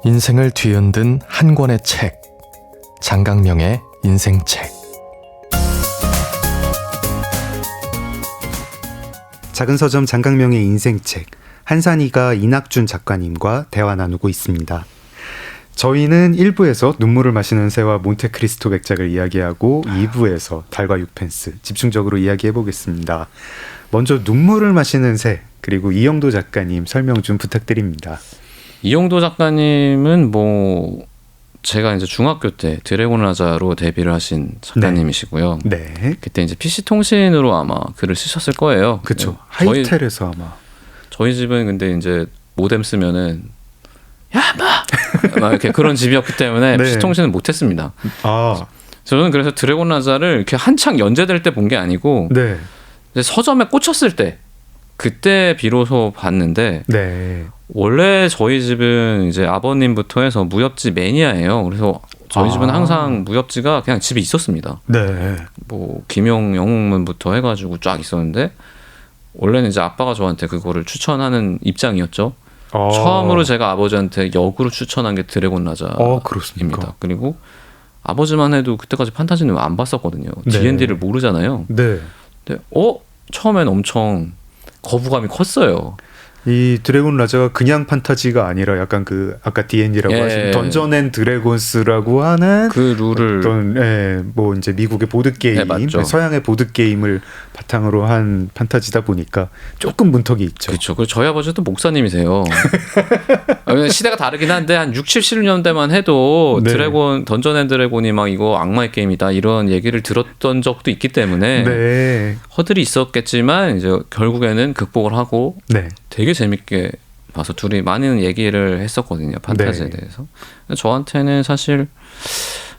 인생을 뒤흔든 한 권의 책. 장강명의 인생책. 작은 서점 장강명의 인생책 한산이가 이낙준 작가님과 대화 나누고 있습니다. 저희는 1부에서 눈물을 마시는 새와 몬테크리스토 백작을 이야기하고 2부에서 달과 유펜스 집중적으로 이야기해 보겠습니다. 먼저 눈물을 마시는 새 그리고 이영도 작가님 설명 좀 부탁드립니다. 이용도 작가님은 뭐 제가 이제 중학교 때 드래곤 라자로 데뷔를 하신 작가님이시고요. 네. 그때 이제 PC 통신으로 아마 글을 쓰셨을 거예요. 그렇죠. 저희- 하이텔에서 아마 저희 집은 근데 이제 모뎀 쓰면은 막 이렇게 그런 집이었기 때문에 네. PC 통신은 못했습니다. 아, 저는 그래서 드래곤 라자를 이렇게 한창 연재될 때 본 게 아니고 네. 이제 서점에 꽂혔을 때 그때 비로소 봤는데 네. 원래 저희 집은 이제 아버님부터 해서 무협지 매니아예요. 그래서 저희 집은 항상 무협지가 그냥 집에 있었습니다. 네. 뭐 김용 영웅문부터 해가지고 쫙 있었는데 원래는 이제 아빠가 저한테 그거를 추천하는 입장이었죠. 처음으로 제가 아버지한테 역으로 추천한 게 드래곤 라자입니다. 그렇습니까? 그리고 아버지만 해도 그때까지 판타지는 안 봤었거든요. 네. D&D를 모르잖아요. 네. 근데 처음엔 엄청 거부감이 컸어요. 이 드래곤 라자가 그냥 판타지가 아니라 약간 그 아까 D&D라고 예. 하신 던전 앤 드래곤스라고 하는 그 룰을 어떤 뭐 이제 미국의 보드 게임, 네, 맞죠. 서양의 보드 게임을 바탕으로 한 판타지다 보니까 조금 문턱이 있죠. 그렇죠. 그리고 저희 아버지도 목사님이세요. 시대가 다르긴 한데 한 60, 70년대만 해도 네. 드래곤 던전 앤 드래곤이 막 이거 악마의 게임이다 이런 얘기를 들었던 적도 있기 때문에 네. 허들이 있었겠지만 이제 결국에는 극복을 하고 네. 되게 재밌게 봐서 둘이 많은 얘기를 했었거든요. 판타지에 네. 대해서. 저한테는 사실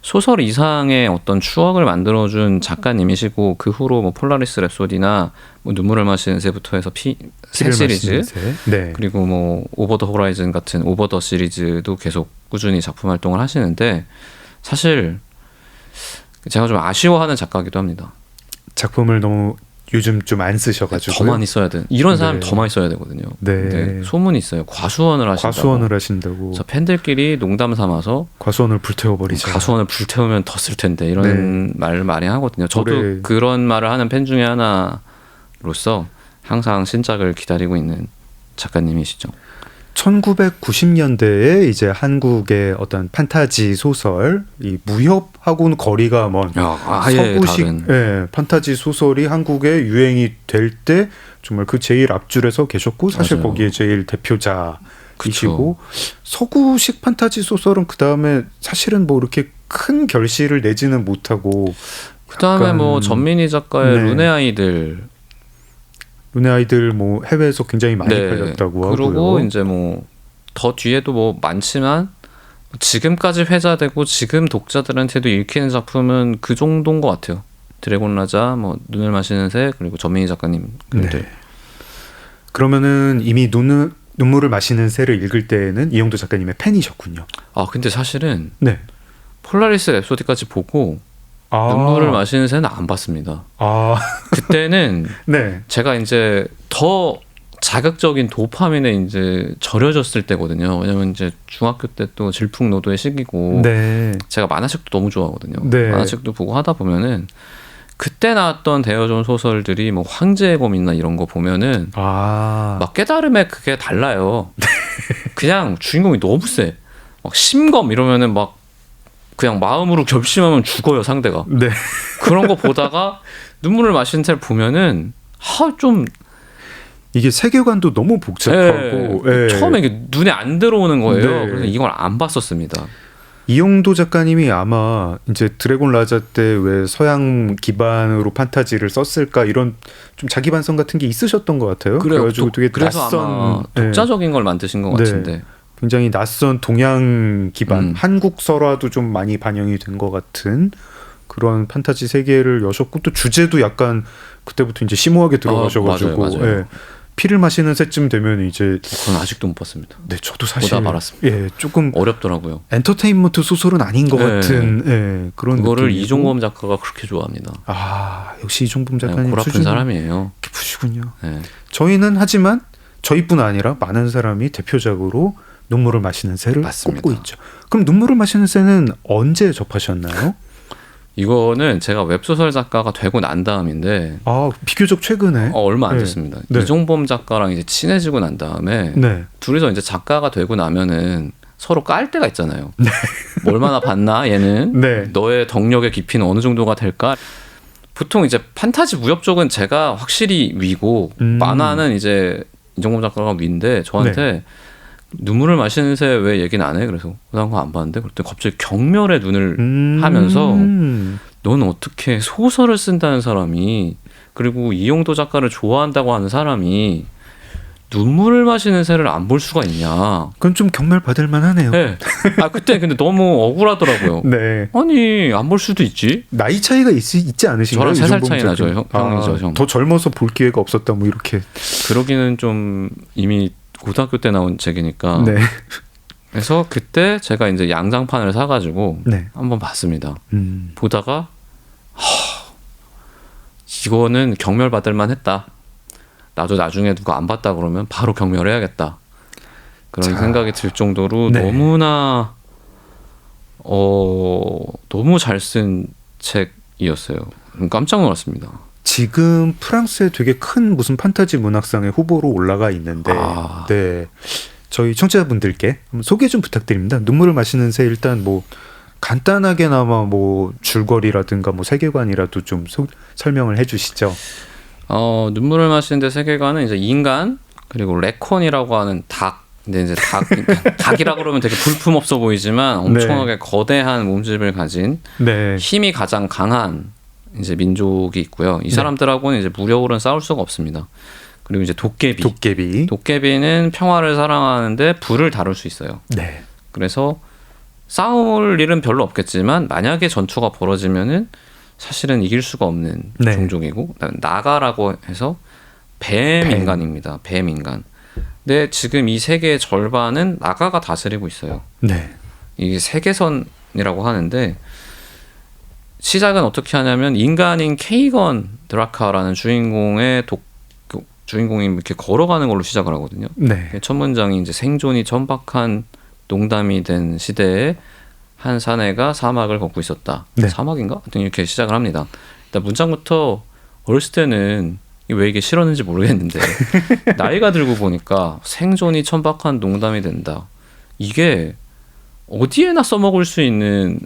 소설 이상의 어떤 추억을 만들어준 작가님이시고 그 후로 뭐 폴라리스 랩소디나 뭐 눈물을 마시는 새부터 해서 새 시리즈 네. 그리고 뭐 오버 더 호라이즌 같은 오버 더 시리즈도 계속 꾸준히 작품 활동을 하시는데 사실 제가 좀 아쉬워하는 작가이기도 합니다. 작품을 너무 요즘 좀 안 쓰셔가지고 더 많이 써야 돼. 이런 사람 네. 더 많이 써야 되거든요. 네. 근데 소문이 있어요. 과수원을 하신다고. 과수원을 하신다고. 그래서 팬들끼리 농담 삼아서 과수원을 불태워버리자. 가수원을 불태우면 더 쓸 텐데 이런 말을 많이 하거든요. 저도 올해... 그런 말을 하는 팬 중에 하나로서 항상 신작을 기다리고 있는 작가님이시죠. 1990년대에 이제 한국의 어떤 판타지 소설, 이 무협하고는 거리가 먼 서구식 판타지 소설이 한국에 유행이 될 때 정말 그 제일 앞줄에서 계셨고 사실 맞아요. 거기에 제일 대표자이시고 그쵸. 서구식 판타지 소설은 그 다음에 사실은 뭐 이렇게 큰 결실을 내지는 못하고 그다음에 약간... 뭐 전민희 작가의 네. 룬의 아이들 눈의 아이들 뭐 해외에서 굉장히 많이 팔렸다고 하고요. 그리고 이제 뭐 더 뒤에도 뭐 많지만 지금까지 회자되고 지금 독자들한테도 읽히는 작품은 그 정도인 것 같아요. 드래곤 라자, 뭐 눈을 마시는 새, 그리고 전민희 작가님 글들. 네. 그러면은 이미 눈물을 마시는 새를 읽을 때에는 이영도 작가님의 팬이셨군요. 아 근데 사실은 네. 폴라리스 랩소디까지 보고 눈물을 마시는 새는 안 봤습니다. 그때는 네. 제가 이제 더 자극적인 도파민에 이제 절여졌을 때거든요. 왜냐면 이제 중학교 때 또 질풍노도의 시기고 네. 제가 만화책도 너무 좋아하거든요. 네. 만화책도 보고 하다 보면은 그때 나왔던 대여존 소설들이 뭐 황제의 검이나 이런 거 보면은 막 깨달음에 그게 달라요. 그냥 주인공이 너무 세. 막 심검 이러면은 막 그냥 마음으로 결심하면 죽어요 상대가. 네. 그런 거 보다가 눈물을 마시는 새를 보면은 좀 이게 세계관도 너무 복잡하고 처음에 이게 눈에 안 들어오는 거예요. 네. 그래서 이걸 안 봤었습니다. 이영도 작가님이 아마 이제 드래곤 라자 때 왜 서양 기반으로 판타지를 썼을까 이런 좀 자기 반성 같은 게 있으셨던 것 같아요. 그래가지고 되게 그래서 낯선 아마 독자적인 걸 만드신 것 같은데 굉장히 낯선 동양 기반 한국 설화도 좀 많이 반영이 된 것 같은 그런 판타지 세계를 여셨고 또 주제도 약간 그때부터 이제 심오하게 들어가셔가지고 맞아요. 피를 마시는 새쯤 되면 이제 그건 아직도 못 봤습니다. 네, 저도 사실 보다 말았습니다. 조금 어렵더라고요. 엔터테인먼트 소설은 아닌 것 같은 그런 그거를 느낌이고. 이종범 작가가 그렇게 좋아합니다. 역시 이종범 작가님 골 아픈 사람이에요. 깊으시군요. 네. 저희는 하지만 저희뿐 아니라 많은 사람이 대표작으로 눈물을 마시는 새를 맞습니다. 꼽고 있죠. 그럼 눈물을 마시는 새는 언제 접하셨나요? 이거는 제가 웹소설 작가가 되고 난 다음인데 비교적 최근에 얼마 안 됐습니다. 네. 이종범 작가랑 이제 친해지고 난 다음에 둘이서 이제 작가가 되고 나면은 서로 깔 때가 있잖아요. 뭐 얼마나 봤나 얘는 너의 덕력의 깊이는 어느 정도가 될까? 보통 이제 판타지 무협 쪽은 제가 확실히 위고 만화는 이제 이종범 작가가 위인데 저한테 눈물을 마시는 새 왜 얘기는 안 해? 그래서 그다음 거 안 봤는데 그랬더니 갑자기 경멸의 눈을 하면서 넌 어떻게 소설을 쓴다는 사람이 그리고 이영도 작가를 좋아한다고 하는 사람이 눈물을 마시는 새를 안 볼 수가 있냐? 그건 좀 경멸 받을 만하네요. 네. 그때 근데 너무 억울하더라고요. 아니 안 볼 수도 있지. 나이 차이가 있지 않으신가요? 저랑 3살 차이 나죠. 형이죠, 형. 더 젊어서 볼 기회가 없었다 뭐 이렇게. 그러기는 좀 이미 고등학교 때 나온 책이니까. 그래서 그때 제가 이제 양장판을 사가지고 한번 봤습니다. 보다가 이거는 경멸 받을 만했다. 나도 나중에 누가 안 봤다 그러면 바로 경멸해야겠다. 그런 생각이 들 정도로 너무나 너무 잘 쓴 책이었어요. 깜짝 놀랐습니다. 지금 프랑스에 되게 큰 무슨 판타지 문학상의 후보로 올라가 있는데 저희 청취자분들께 소개 좀 부탁드립니다. 눈물을 마시는 새 일단 뭐 간단하게나마 뭐 줄거리라든가 뭐 세계관이라도 좀 설명을 해주시죠. 눈물을 마시는데 세계관은 이제 인간 그리고 레콘이라고 하는 닭. 근데 이제 닭이라 그러면 되게 볼품 없어 보이지만 엄청나게 거대한 몸집을 가진 힘이 가장 강한 이제 민족이 있고요. 이 사람들하고는 이제 무력으로는 싸울 수가 없습니다. 그리고 이제 도깨비는 평화를 사랑하는데 불을 다룰 수 있어요. 그래서 싸울 일은 별로 없겠지만 만약에 전투가 벌어지면은 사실은 이길 수가 없는 종족이고 나가라고 해서 뱀 인간입니다. 뱀 인간. 근데 지금 이 세계의 절반은 나가가 다스리고 있어요. 이게 세계선이라고 하는데 시작은 어떻게 하냐면 인간인 케이건 드라카라는 주인공이 이렇게 걸어가는 걸로 시작을 하거든요. 네. 첫 문장이 이제 생존이 천박한 농담이 된 시대에 한 사내가 사막을 걷고 있었다. 네. 사막인가? 하여튼 이렇게 시작을 합니다. 일단 문장부터 어렸을 때는 왜 이게 싫었는지 모르겠는데 나이가 들고 보니까 생존이 천박한 농담이 된다. 이게 어디에나 써먹을 수 있는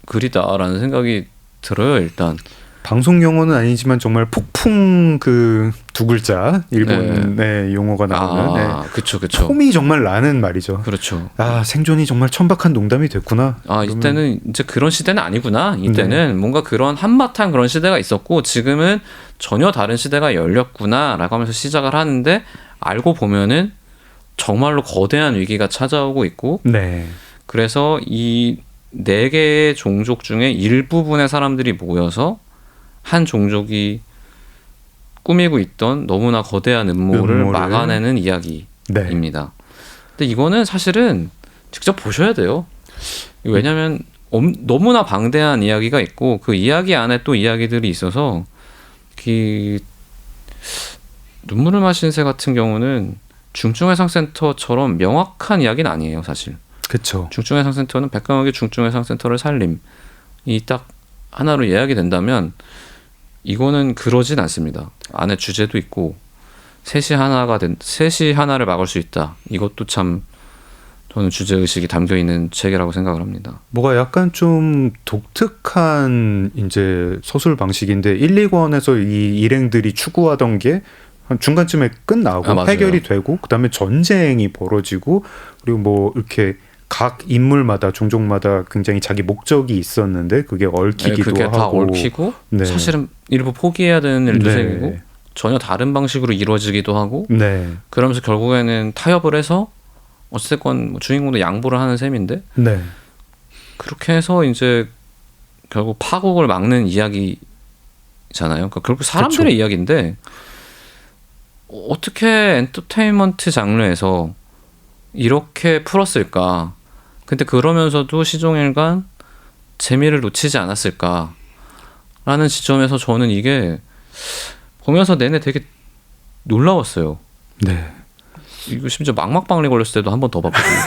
글이다라는 생각이 들어요. 일단 방송 용어는 아니지만 정말 폭풍 그 두 글자 일본 네. 용어가 나오는 네. 그쵸. 폼이 정말 나는 말이죠. 그렇죠. 생존이 정말 천박한 농담이 됐구나. 이때는 이제 그런 시대는 아니구나. 이때는 뭔가 그런 한바탕 그런 시대가 있었고 지금은 전혀 다른 시대가 열렸구나라고 하면서 시작을 하는데 알고 보면은 정말로 거대한 위기가 찾아오고 있고 네. 그래서 이 4개의 종족 중에 일부분의 사람들이 모여서 한 종족이 꾸미고 있던 너무나 거대한 음모를 막아내는 이야기입니다. 네. 근데 이거는 사실은 직접 보셔야 돼요. 왜냐하면 너무나 방대한 이야기가 있고 그 이야기 안에 또 이야기들이 있어서 눈물을 마신 새 같은 경우는 중증외상센터처럼 명확한 이야기는 아니에요. 사실. 그렇죠. 중증외상센터는 백강혁의 중증외상센터를 살림이 딱 하나로 예약이 된다면 이거는 그러진 않습니다. 안에 주제도 있고 셋이 하나를 막을 수 있다. 이것도 참 저는 주제 의식이 담겨 있는 책이라고 생각을 합니다. 뭐가 약간 좀 독특한 이제 서술 방식인데 1, 2권에서 이 일행들이 추구하던 게 한 중간쯤에 끝나고 해결이 되고 그다음에 전쟁이 벌어지고 그리고 뭐 이렇게 각 인물마다 종족마다 굉장히 자기 목적이 있었는데 그게 얽히기도 그게 하고 다 얽히고 네. 사실은 일부 포기해야 되는 일도 네. 생기고 전혀 다른 방식으로 이루어지기도 하고 네. 그러면서 결국에는 타협을 해서 어쨌건 주인공도 양보를 하는 셈인데 네. 그렇게 해서 이제 결국 파국을 막는 이야기잖아요. 그러니까 결국 사람들의 그쵸. 이야기인데 어떻게 엔터테인먼트 장르에서 이렇게 풀었을까? 근데 그러면서도 시종일관 재미를 놓치지 않았을까라는 지점에서 저는 이게 보면서 내내 되게 놀라웠어요. 네. 이거 심지어 망막박리 걸렸을 때도 한 번 더 봤거든요.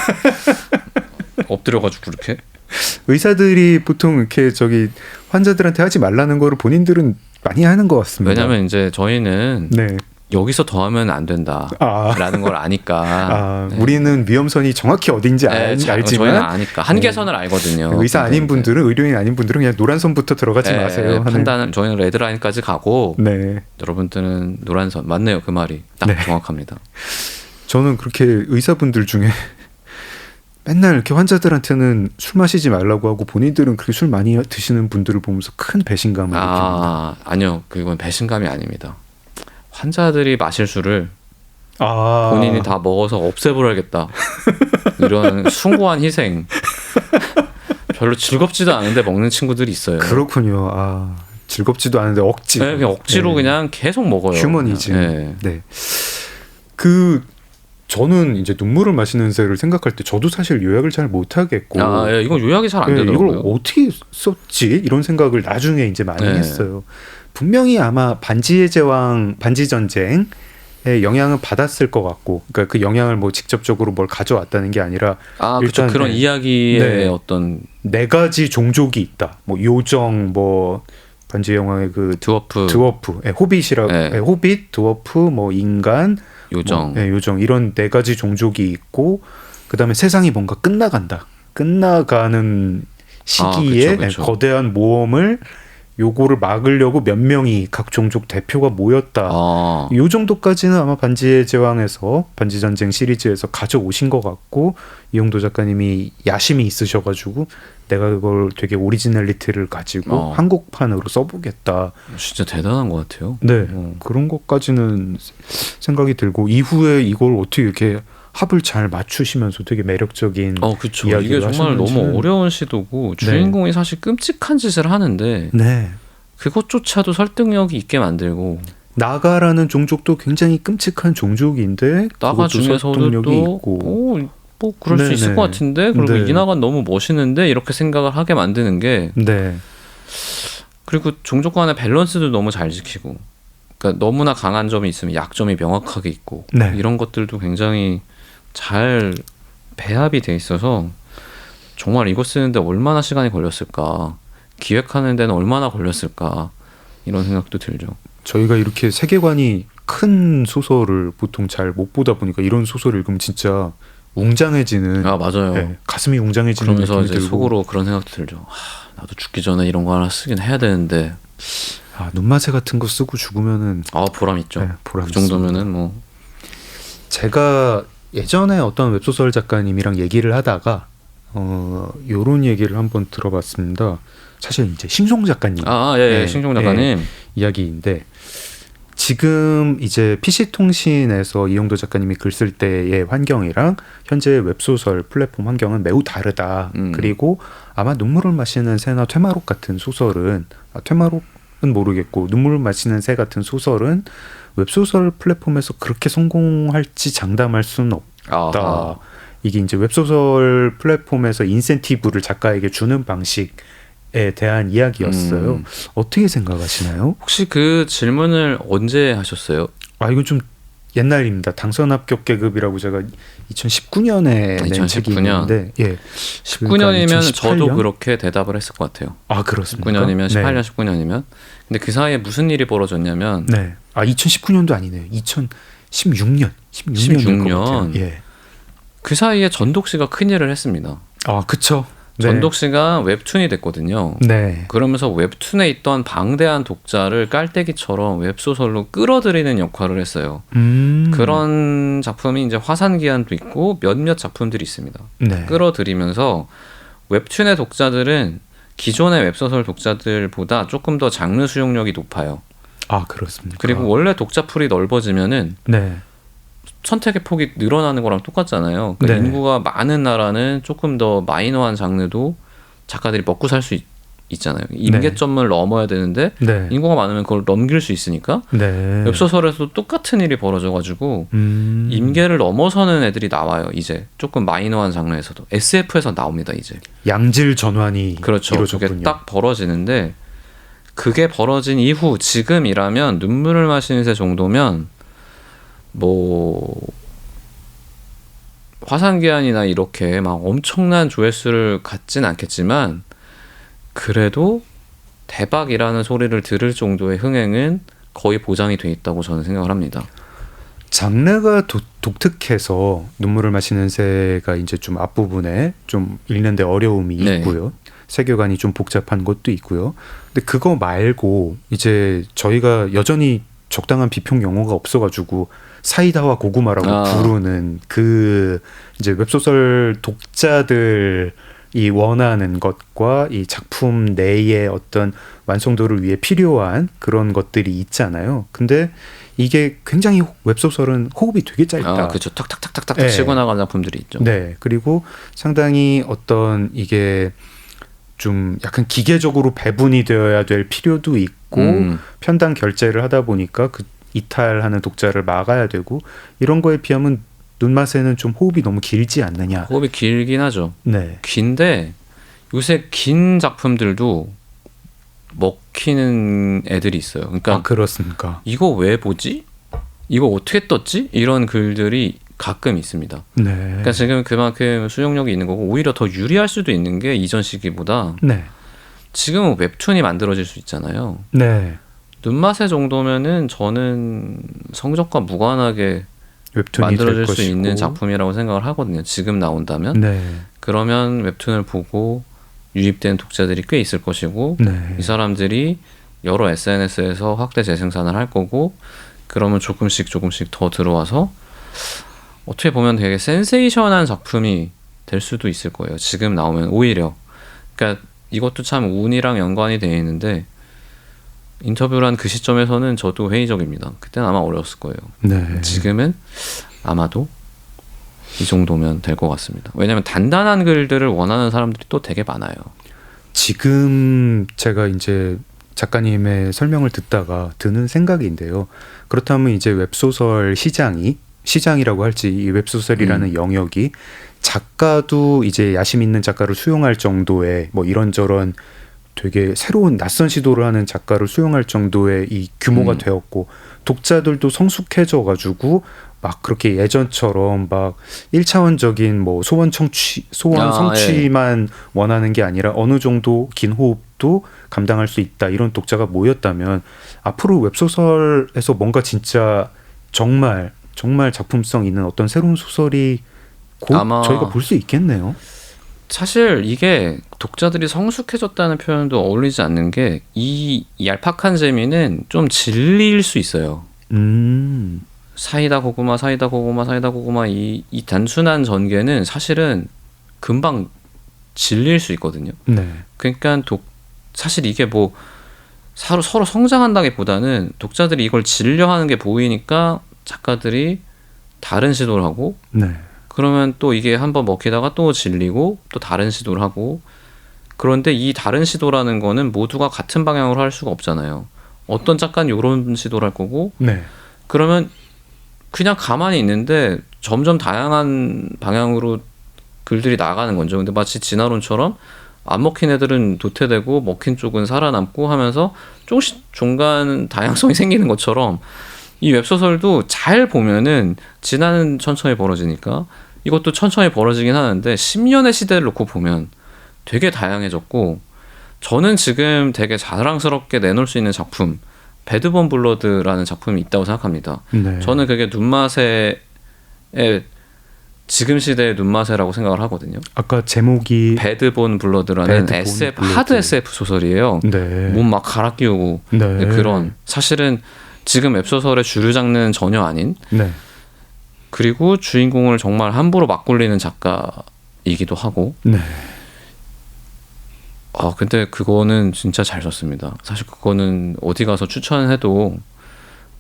엎드려가지고 그렇게. 의사들이 보통 이렇게 환자들한테 하지 말라는 거를 본인들은 많이 하는 것 같습니다. 왜냐하면 이제 저희는 네. 여기서 더 하면 안 된다라는 걸 아니까. 네. 우리는 위험선이 정확히 어딘지 알지만 저희는 아니까 한계선을 알거든요. 의사 아닌 분들은 의료인 아닌 분들은 그냥 노란선부터 들어가지 마세요. 판단은 저희는 레드라인까지 가고 네. 여러분들은 노란선. 맞네요. 그 말이 딱 네. 정확합니다. 저는 그렇게 의사분들 중에 맨날 이렇게 환자들한테는 술 마시지 말라고 하고 본인들은 그렇게 술 많이 드시는 분들을 보면서 큰 배신감을 느낍니다. 아니요. 그건 배신감이 아닙니다. 환자들이 마실 술을 본인이 다 먹어서 없애버려야겠다. 이런 숭고한 희생. 별로 즐겁지도 않은데 먹는 친구들이 있어요. 그렇군요. 즐겁지도 않은데 억지. 네, 그냥 억지로 그냥 계속 먹어요. 휴머니즘. 네. 네. 저는 이제 눈물을 마시는 새를 생각할 때 저도 사실 요약을 잘 못하겠고. 이건 요약이 잘 안 되더라고요. 이걸 어떻게 썼지? 이런 생각을 나중에 이제 많이 했어요. 분명히 아마 반지의 제왕, 반지 전쟁의 영향을 받았을 것 같고, 그러니까 그 영향을 뭐 직접적으로 뭘 가져왔다는 게 아니라 일단 그런 이야기의 어떤 4가지 종족이 있다. 뭐 요정, 뭐 반지의 제왕의 그 드워프, 호빗이라고, 호빗, 드워프, 뭐 인간, 요정, 요정 이런 4가지 종족이 있고, 그 다음에 세상이 뭔가 끝나가는 시기에 그쵸. 거대한 모험을 요거를 막으려고 몇 명이 각 종족 대표가 모였다. 요 정도까지는 아마 반지의 제왕에서 반지전쟁 시리즈에서 가져오신 것 같고, 이용도 작가님이 야심이 있으셔가지고 내가 그걸 되게 오리지널리티를 가지고 한국판으로 써보겠다. 진짜 대단한 것 같아요. 네, 그런 것까지는 생각이 들고, 이후에 이걸 어떻게 이렇게 합을 잘 맞추시면서 되게 매력적인 그쵸. 이게 정말 너무 어려운 시도고 주인공이 사실 끔찍한 짓을 하는데 그것조차도 설득력이 있게 만들고, 나가라는 종족도 굉장히 끔찍한 종족인데 나가 중에서도 또 있고. 뭐 그럴 수 있을 것 같은데, 그리고 이나가 너무 멋있는데 이렇게 생각을 하게 만드는 게 그리고 종족 간의 밸런스도 너무 잘 지키고, 그러니까 너무나 강한 점이 있으면 약점이 명확하게 있고 네. 이런 것들도 굉장히 잘 배합이 돼 있어서 정말 이거 쓰는데 얼마나 시간이 걸렸을까, 기획하는 데는 얼마나 걸렸을까 이런 생각도 들죠. 저희가 이렇게 세계관이 큰 소설을 보통 잘 못 보다 보니까 이런 소설을 읽으면 진짜 웅장해지는 아 맞아요. 네, 가슴이 웅장해지는 그러면서 느낌이 이제 들고 속으로 그런 생각도 들죠. 나도 죽기 전에 이런 거 하나 쓰긴 해야 되는데 눈마새 같은 거 쓰고 죽으면은 보람 있죠. 네, 보람 그 정도면은 뭐 제가 예전에 어떤 웹소설 작가님이랑 얘기를 하다가 요런 얘기를 한번 들어봤습니다. 사실 이제 신송 작가님 예, 신종 작가님 이야기인데 지금 이제 PC통신에서 이용도 작가님이 글 쓸 때의 환경이랑 현재 웹소설 플랫폼 환경은 매우 다르다. 그리고 아마 눈물을 마시는 새나 퇴마록 같은 소설은 퇴마록은 모르겠고 눈물을 마시는 새 같은 소설은 웹소설 플랫폼에서 그렇게 성공할지 장담할 수는 없다. 아하. 이게 이제 웹소설 플랫폼에서 인센티브를 작가에게 주는 방식에 대한 이야기였어요. 어떻게 생각하시나요? 혹시 그 질문을 언제 하셨어요? 이건 좀 옛날입니다. 당선 합격 계급이라고 제가 2019년에 낸 책이 2019년. 있는데, 예, 19년이면 그러니까 저도 2018년? 그렇게 대답을 했을 것 같아요. 그렇습니까? 19년이면 18년, 네. 19년이면. 근데 그 사이에 무슨 일이 벌어졌냐면 네. 2019년도 아니네요. 2016년. 16년. 예. 그 사이에 전독 씨가 큰 일을 했습니다. 그쵸. 네. 전독 씨가 웹툰이 됐거든요. 네. 그러면서 웹툰에 있던 방대한 독자를 깔때기처럼 웹소설로 끌어들이는 역할을 했어요. 그런 작품이 이제 화산기한도 있고 몇몇 작품들이 있습니다. 네. 끌어들이면서 웹툰의 독자들은 기존의 웹소설 독자들보다 조금 더 장르 수용력이 높아요. 그렇습니까? 그리고 원래 독자풀이 넓어지면은 네. 선택의 폭이 늘어나는 거랑 똑같잖아요. 그러니까 네. 인구가 많은 나라는 조금 더 마이너한 장르도 작가들이 먹고 살 수 있잖아요. 임계점을 넘어야 되는데 네. 인구가 많으면 그걸 넘길 수 있으니까 네. 웹소설에서도 똑같은 일이 벌어져가지고 임계를 넘어서는 애들이 나와요. 이제 조금 마이너한 장르에서도 SF에서 나옵니다. 이제 양질 전환이 그렇죠. 이루어졌군요. 그게 딱 벌어지는데 그게 벌어진 이후 지금이라면 눈물을 마시는 새 정도면 뭐 화산기한이나 이렇게 막 엄청난 조회수를 갖진 않겠지만 그래도 대박이라는 소리를 들을 정도의 흥행은 거의 보장이 돼 있다고 저는 생각을 합니다. 장르가 독특해서 눈물을 마시는 새가 이제 좀 앞부분에 좀 읽는데 어려움이 네. 있고요. 세계관이 좀 복잡한 것도 있고요. 근데 그거 말고 이제 저희가 여전히 적당한 비평 용어가 없어가지고 사이다와 고구마라고 부르는 그 이제 웹소설 독자들이 원하는 것과 이 작품 내의 어떤 완성도를 위해 필요한 그런 것들이 있잖아요. 근데 이게 굉장히 웹소설은 호흡이 되게 짧다. 그렇죠. 탁탁탁탁탁 네. 치고 나가는 작품들이 있죠. 네. 그리고 상당히 어떤 이게 좀 약간 기계적으로 배분이 되어야 될 필요도 있고 편당 결제를 하다 보니까 그 이탈하는 독자를 막아야 되고 이런 거에 비하면 눈맛에는 좀 호흡이 너무 길지 않느냐. 호흡이 길긴 하죠. 네. 긴데 요새 긴 작품들도 먹히는 애들이 있어요. 그러니까 그렇습니까? 이거 왜 보지? 이거 어떻게 떴지? 이런 글들이 가끔 있습니다. 네. 그러니까 지금 그만큼 수용력이 있는 거고 오히려 더 유리할 수도 있는 게 이전 시기보다 네. 지금은 웹툰이 만들어질 수 있잖아요. 네. 눈맛의 정도면은 저는 성적과 무관하게 웹툰이 만들어질 될 수 것이고. 있는 작품이라고 생각을 하거든요. 지금 나온다면. 네. 그러면 웹툰을 보고 유입된 독자들이 꽤 있을 것이고 네. 이 사람들이 여러 SNS에서 확대 재생산을 할 거고 그러면 조금씩 더 들어와서 어떻게 보면 되게 센세이션한 작품이 될 수도 있을 거예요. 지금 나오면 오히려. 그러니까 이것도 참 운이랑 연관이 되어 있는데 인터뷰를 한 그 시점에서는 저도 회의적입니다. 그때는 아마 어려웠을 거예요. 네. 지금은 아마도 이 정도면 될 것 같습니다. 왜냐하면 단단한 글들을 원하는 사람들이 또 되게 많아요. 지금 제가 이제 작가님의 설명을 듣다가 드는 생각인데요. 그렇다면 이제 웹소설 시장이라고 할지 이 웹소설이라는 영역이 작가도 이제 야심 있는 작가를 수용할 정도의 뭐 이런저런 되게 새로운 낯선 시도를 하는 작가를 수용할 정도의 이 규모가 되었고 독자들도 성숙해져 가지고 막 그렇게 예전처럼 막 1차원적인 뭐 소원 성취만 원하는 게 아니라 어느 정도 긴 호흡도 감당할 수 있다 이런 독자가 모였다면 앞으로 웹소설에서 뭔가 진짜 정말 작품성 있는 어떤 새로운 소설이 곧 아마 저희가 볼 수 있겠네요. 사실 이게 독자들이 성숙해졌다는 표현도 어울리지 않는 게 이 얄팍한 재미는 좀 질릴 수 있어요. 사이다 고구마 이 단순한 전개는 사실은 금방 질릴 수 있거든요. 네. 그러니까 사실 이게 뭐 서로 성장한다기보다는 독자들이 이걸 질려하는 게 보이니까 작가들이 다른 시도를 하고 네. 그러면 또 이게 한번 먹히다가 또 질리고 또 다른 시도를 하고 그런데 이 다른 시도라는 거는 모두가 같은 방향으로 할 수가 없잖아요. 어떤 작가는 이런 시도를 할 거고 네. 그러면 그냥 가만히 있는데 점점 다양한 방향으로 글들이 나가는 거죠. 근데 마치 진화론처럼 안 먹힌 애들은 도태되고 먹힌 쪽은 살아남고 하면서 조금씩 중간 다양성이 생기는 것처럼 이 웹소설도 잘 보면은 진화는 천천히 벌어지니까 이것도 천천히 벌어지긴 하는데 10년의 시대를 놓고 보면 되게 다양해졌고 저는 지금 되게 자랑스럽게 내놓을 수 있는 작품 배드본 블러드라는 작품이 있다고 생각합니다. 네. 저는 그게 눈마새의 지금 시대의 눈마새라고 생각을 하거든요. 아까 제목이 배드본 블러드라는 SF 하드 SF 소설이에요. 네. 몸 막 갈아 끼우고 네. 그런 사실은 지금 웹소설의 주류 장르는 전혀 아닌 네. 그리고 주인공을 정말 함부로 막 굴리는 작가이기도 하고 네. 근데 그거는 진짜 잘 썼습니다. 사실 그거는 어디 가서 추천해도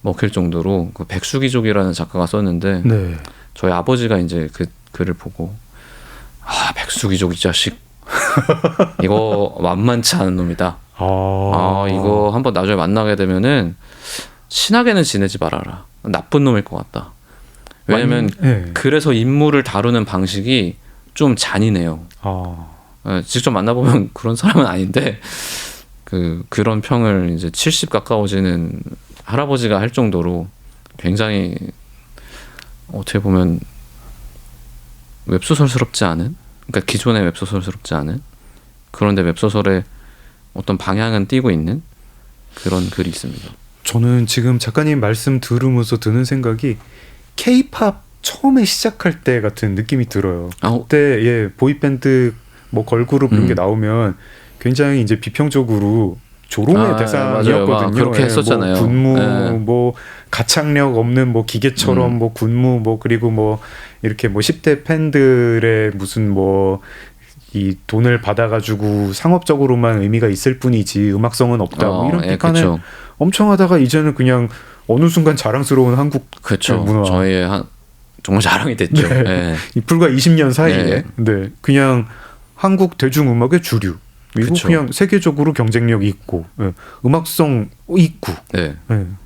먹힐 정도로 그 백수기족이라는 작가가 썼는데 네. 저희 아버지가 이제 그 글을 보고 백수기족 이 자식 이거 만만치 않은 놈이다. 이거 한번 나중에 만나게 되면은 친하게는 지내지 말아라. 나쁜 놈일 것 같다. 왜냐면 네. 그래서 인물을 다루는 방식이 좀 잔인해요. 직접 만나보면 그런 사람은 아닌데 그런 평을 이제 70 가까워지는 할아버지가 할 정도로 굉장히 어떻게 보면 웹소설스럽지 않은 그러니까 기존의 웹소설스럽지 않은 그런데 웹소설의 어떤 방향은 띄고 있는 그런 글이 있습니다. 저는 지금 작가님 말씀 들으면서 드는 생각이 K-팝 처음에 시작할 때 같은 느낌이 들어요. 그때 보이밴드 뭐 걸그룹 이런 게 나오면 굉장히 이제 비평적으로 조롱의 대상이었거든요. 그렇게 했었잖아요. 뭐 군무, 뭐 가창력 없는 뭐 기계처럼 뭐 군무, 뭐 그리고 뭐 이렇게 뭐 10대 팬들의 무슨 뭐 이 돈을 받아가지고 상업적으로만 의미가 있을 뿐이지 음악성은 없다. 뭐 이런 비판을 엄청 하다가 이제는 그냥 어느 순간 자랑스러운 한국 문화. 저희의 정말 자랑이 됐죠. 네. 네. 불과 20년 사이에 네. 그냥 한국 대중음악의 주류 그리고 그냥 세계적으로 경쟁력이 있고 음악성 있고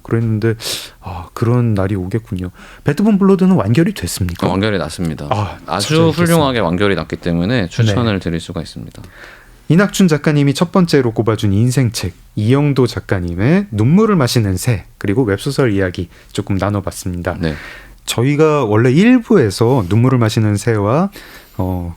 그랬는데 그런 날이 오겠군요. 배드본 블러드는 완결이 됐습니까? 완결이 났습니다. 아주 훌륭하게 완결이 났기 때문에 추천을 드릴 수가 있습니다. 이낙준 작가님이 첫 번째로 꼽아준 인생책, 이영도 작가님의 눈물을 마시는 새 그리고 웹소설 이야기 조금 나눠봤습니다. 네. 저희가 원래 1부에서 눈물을 마시는 새와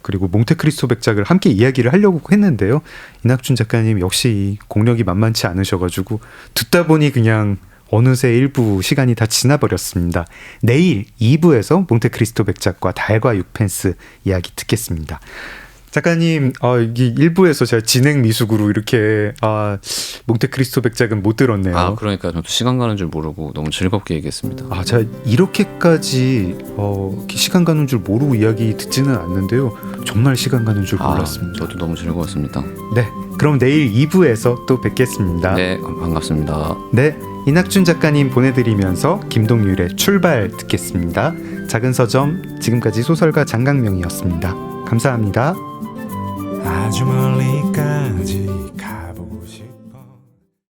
그리고 몽테크리스토 백작을 함께 이야기를 하려고 했는데요. 이낙준 작가님 역시 공력이 만만치 않으셔가지고 듣다 보니 그냥 어느새 1부 시간이 다 지나버렸습니다. 내일 2부에서 몽테크리스토 백작과 달과 육펜스 이야기 듣겠습니다. 작가님, 이게 1부에서 제가 진행 미숙으로 이렇게 몽테크리스토 백작은 못 들었네요. 그러니까 저도 시간 가는 줄 모르고 너무 즐겁게 얘기했습니다. 제가 이렇게까지 시간 가는 줄 모르고 이야기 듣지는 않는데요. 정말 시간 가는 줄 몰랐습니다. 저도 너무 즐거웠습니다. 네, 그럼 내일 2부에서 또 뵙겠습니다. 네, 반갑습니다. 네, 이낙준 작가님 보내드리면서 김동률의 출발 듣겠습니다. 작은 서점, 지금까지 소설가 장강명이었습니다. 감사합니다. 아주 멀리까지